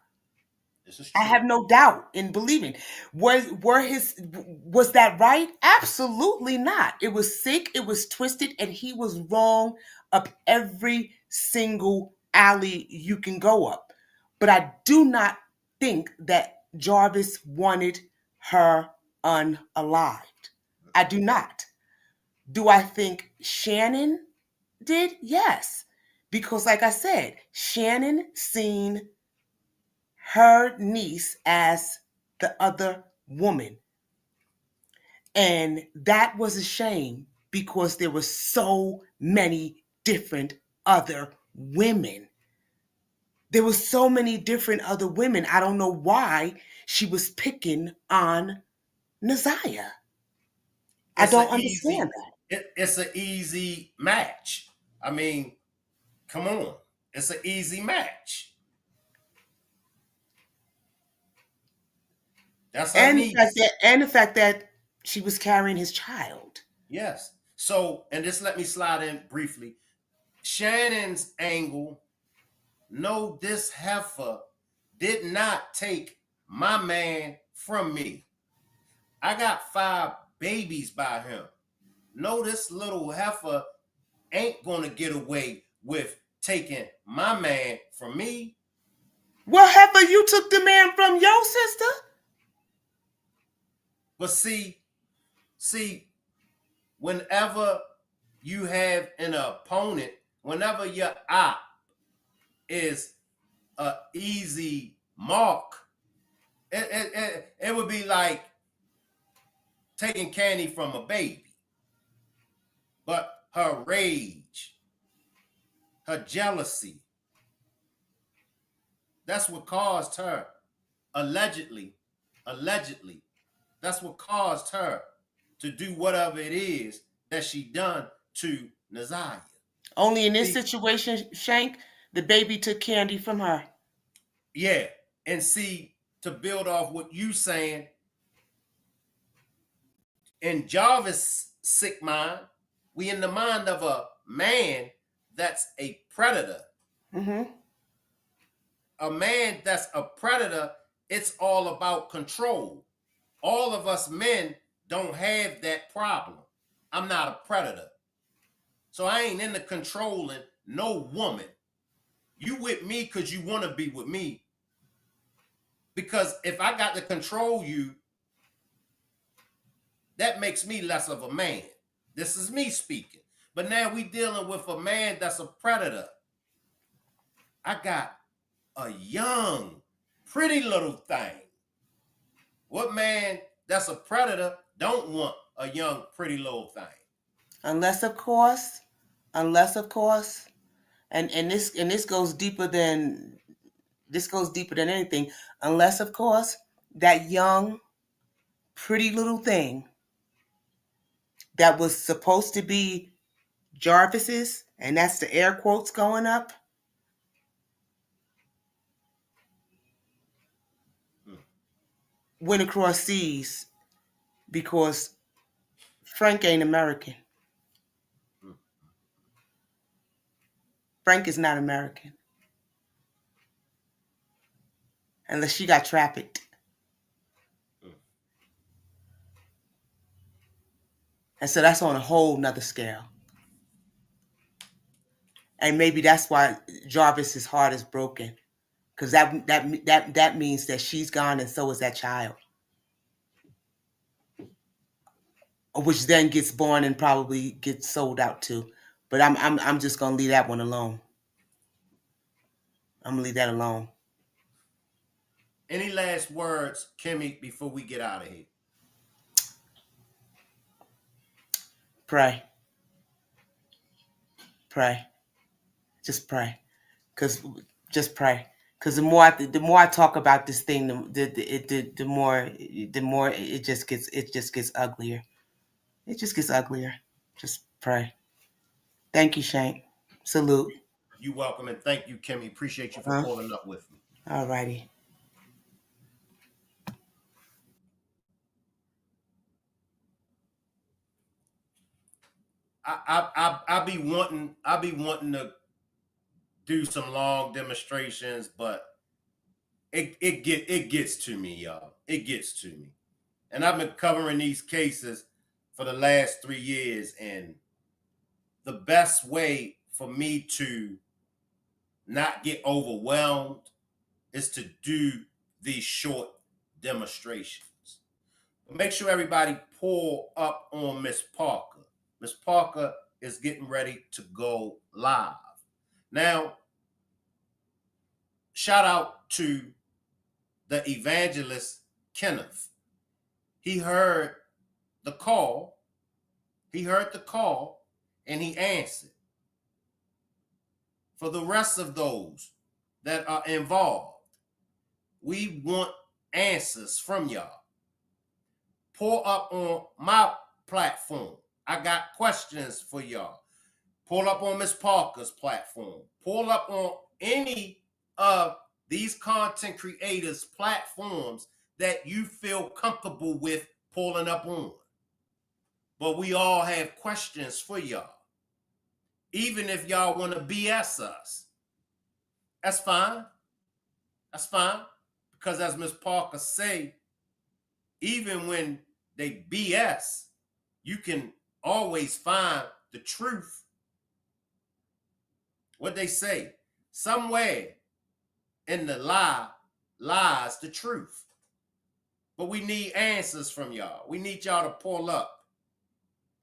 This is I true. have no doubt in believing. Was that right? Absolutely not. It was sick, it was twisted, and he was wrong up every single alley you can go up. But I do not think that Jarvis wanted her unalived. I do not. Do I think Shannon did? Yes. Because like I said, Shannon seen her niece as the other woman. And that was a shame because there were so many different other women. There were so many different other women. I don't know why she was picking on Naziah. I It's don't an understand easy. that. It's an easy match. I mean, come on. It's an easy match. That's her And niece. the fact that she was carrying his child. Yes. So, and just let me slide in briefly. Shannon's angle, no, this heifer did not take my man from me. I got 5 babies by him. No, this little heifer ain't gonna get away with taking my man from me. Well, heifer, you took the man from your sister. But see, whenever you have an opponent, whenever your op is a easy mark, it would be like taking candy from a baby. But her rage, her jealousy, that's what caused her, allegedly, that's what caused her to do whatever it is that she done to Naziah. Only in this situation, Shank, the baby took candy from her. Yeah, and see, to build off what you saying, in Jarvis' sick mind, we in the mind of a man that's a predator. Mm-hmm. A man that's a predator, it's all about control. All of us men don't have that problem. I'm not a predator. So I ain't into controlling no woman. You with me because you want to be with me. Because if I got to control you, that makes me less of a man. This is me speaking. But now we dealing with a man that's a predator. I got a young, pretty little thing. What man that's a predator don't want a young, pretty little thing? Unless, of course, and this goes deeper than anything. Unless, of course, that young, pretty little thing that was supposed to be Jarvis's, and that's the air quotes going up, went across seas because Frank ain't American. Frank is not American. Unless she got trafficked. And so that's on a whole nother scale. And maybe that's why Jarvis's heart is broken. Because that means that she's gone and so is that child. Which then gets born and probably gets sold out too. But I'm just gonna leave that one alone. I'm gonna leave that alone. Any last words, Kimmy, before we get out of here? Pray. Just pray. Just pray. Because the more I talk about this thing, the more it just gets uglier. It just gets uglier. Just pray. Thank you, Shank. Salute. You're welcome, and thank you, Kimmy. Appreciate you for pulling up with me. All righty. I be wanting to do some long demonstrations, but it gets to me, y'all. It gets to me. And I've been covering these cases for the last 3 years, and the best way for me to not get overwhelmed is to do these short demonstrations. Make sure everybody pull up on Miss Parker. Miss Parker is getting ready to go live. Now, shout out to the Evangelist, Kenneth. He heard the call. And he answered. For the rest of those that are involved, we want answers from y'all. Pull up on my platform. I got questions for y'all. Pull up on Miss Parker's platform. Pull up on any of these content creators' platforms that you feel comfortable with pulling up on. But we all have questions for y'all. Even if y'all want to BS us, that's fine. That's fine. Because as Miss Parker say, even when they BS, you can always find the truth. What they say, somewhere in the lie lies the truth. But we need answers from y'all. We need y'all to pull up.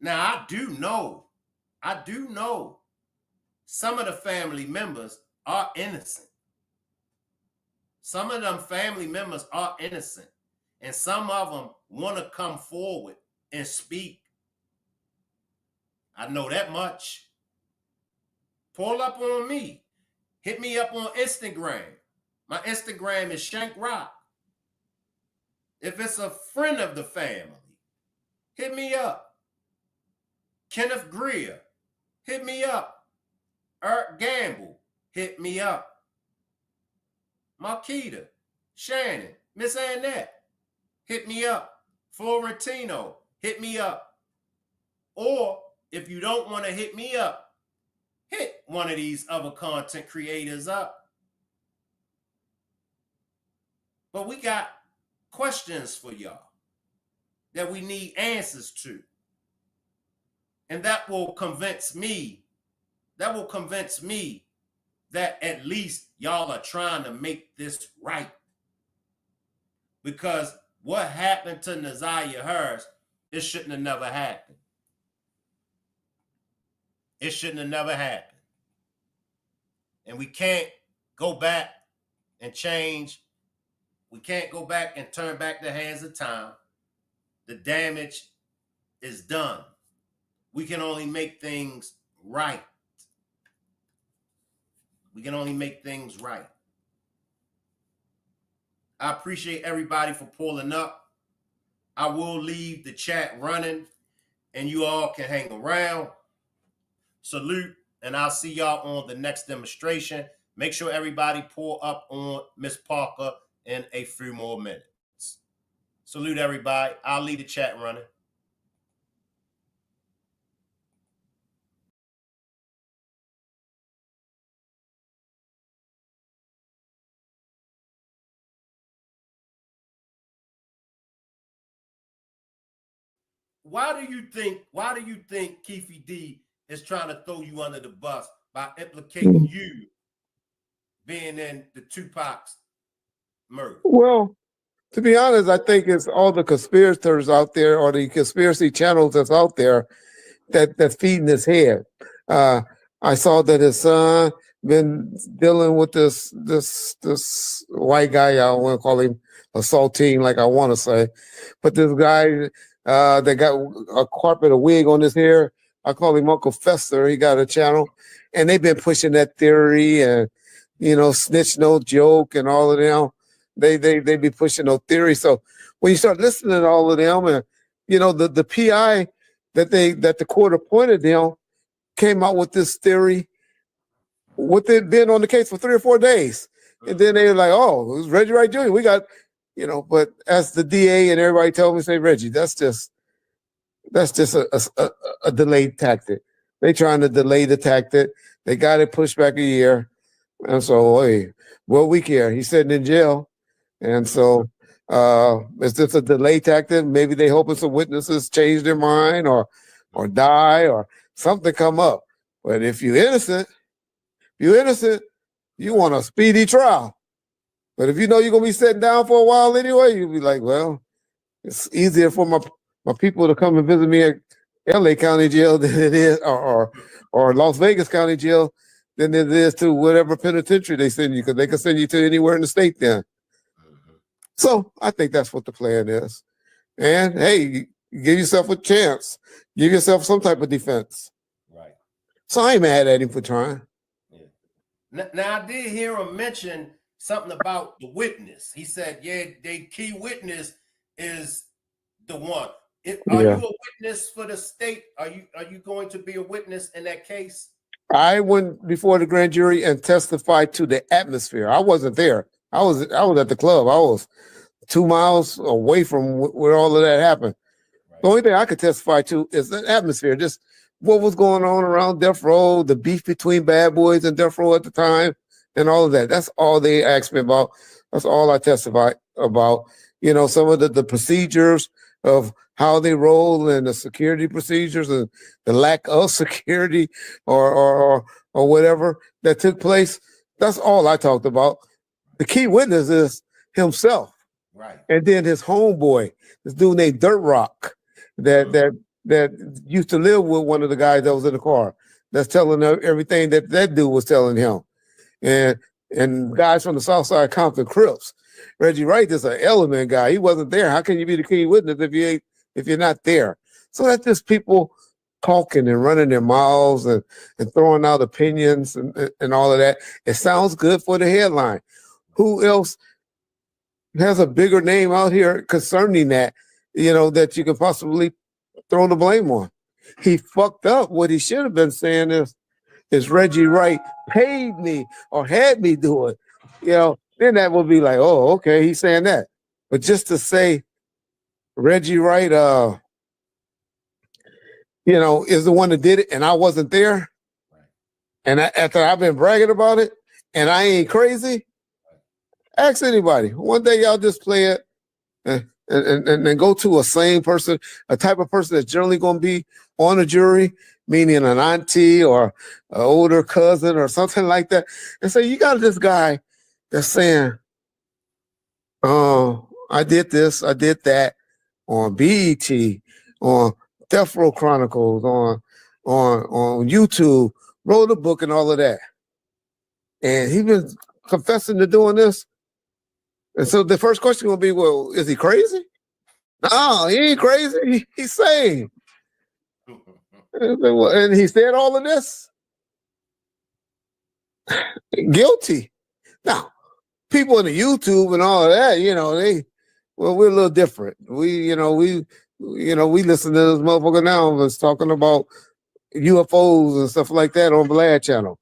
Now, I do know some of the family members are innocent. Some of them family members are innocent. And some of them want to come forward and speak. I know that much. Pull up on me. Hit me up on Instagram. My Instagram is Shank Rock. If it's a friend of the family, hit me up. Kenneth Greer, hit me up. Eric Gamble, hit me up. Marquita, Shannon, Miss Annette, hit me up. Florentino, hit me up. Or if you don't want to hit me up, hit one of these other content creators up. But we got questions for y'all that we need answers to. And that will convince me that at least y'all are trying to make this right. Because what happened to Naziah Harris, it shouldn't have never happened. It shouldn't have never happened. And we can't go back and change. We can't go back and turn back the hands of time. The damage is done. We can only make things right. We can only make things right. I appreciate everybody for pulling up. I will leave the chat running and you all can hang around. Salute, and I'll see y'all on the next demonstration. Make sure everybody pull up on Miss Parker in a few more minutes. Salute, everybody. I'll leave the chat running. Why do you think Keefe D is trying to throw you under the bus by implicating you being in the Tupac's murder? Well, to be honest, I think it's all the conspirators out there or the conspiracy channels that's out there that's feeding his head. I saw that his son been dealing with this white guy. I want to call him assaulting, like I want to say, but this guy that got a wig on his hair. I call him Uncle Fester. He got a channel, and they've been pushing that theory and snitch no joke and all of them. They be pushing no theory. So when you start listening to all of them, and the PI that the court appointed them came out with this theory with it being on the case for 3 or 4 days, and then they were like, "Oh, it was Reggie Wright Jr. We got." But as the DA and everybody told me, say, Reggie, that's just a delayed tactic. They trying to delay the tactic. They got it pushed back a year. And so, hey, what we care? He's sitting in jail. And so it's just a delay tactic. Maybe they hoping some witnesses change their mind or die or something come up. But if you're innocent, you want a speedy trial. But if you know you're going to be sitting down for a while anyway, you'll be like, well, it's easier for my people to come and visit me at LA County Jail than it is, or Las Vegas County Jail than it is to whatever penitentiary they send you, because they can send you to anywhere in the state then. So I think that's what the plan is. And hey, give yourself a chance. Give yourself some type of defense. Right. So I ain't mad at him for trying. Yeah. Now I did hear him mention something about the witness. He said, yeah, the key witness is the one. Are you a witness for the state? Are you going to be a witness in that case? I went before the grand jury and testified to the atmosphere. I wasn't there. I was at the club. I was 2 miles away from where all of that happened. Right. The only thing I could testify to is the atmosphere, just what was going on around Death Row, the beef between Bad Boys and Death Row at the time, and all of that. That's all they asked me about. That's all I testified about. some of the procedures of how they roll and the security procedures and the lack of security or whatever that took place. That's all I talked about. The key witness is himself. Right. And then his homeboy, this dude named Dirt Rock, that used to live with one of the guys that was in the car. That's telling everything that dude was telling him. And guys from the South Side Compton Crips. Reggie Wright is an element guy. He wasn't there. How can you be the key witness if you're not there? So that's just people talking and running their mouths and throwing out opinions and all of that. It sounds good for the headline. Who else has a bigger name out here concerning that, that you could possibly throw the blame on? He fucked up. What he should have been saying is Reggie Wright paid me or had me do it. Then that would be like, oh, okay, he's saying that. But just to say Reggie Wright, is the one that did it and I wasn't there. And after I've been bragging about it and I ain't crazy, ask anybody. One day y'all just play it and then go to a sane person, a type of person that's generally going to be on a jury, meaning an auntie or an older cousin or something like that, and say, you got this guy that's saying, oh, I did this, I did that on BET, on Death Row Chronicles, on YouTube, wrote a book and all of that. And he's been confessing to doing this. And so the first question will be, well, is he crazy? No, he ain't crazy. He's sane. And he said all of this? Guilty. Now, people in the YouTube and all of that, we're a little different. We listen to this motherfucker now was talking about UFOs and stuff like that on Vlad channel.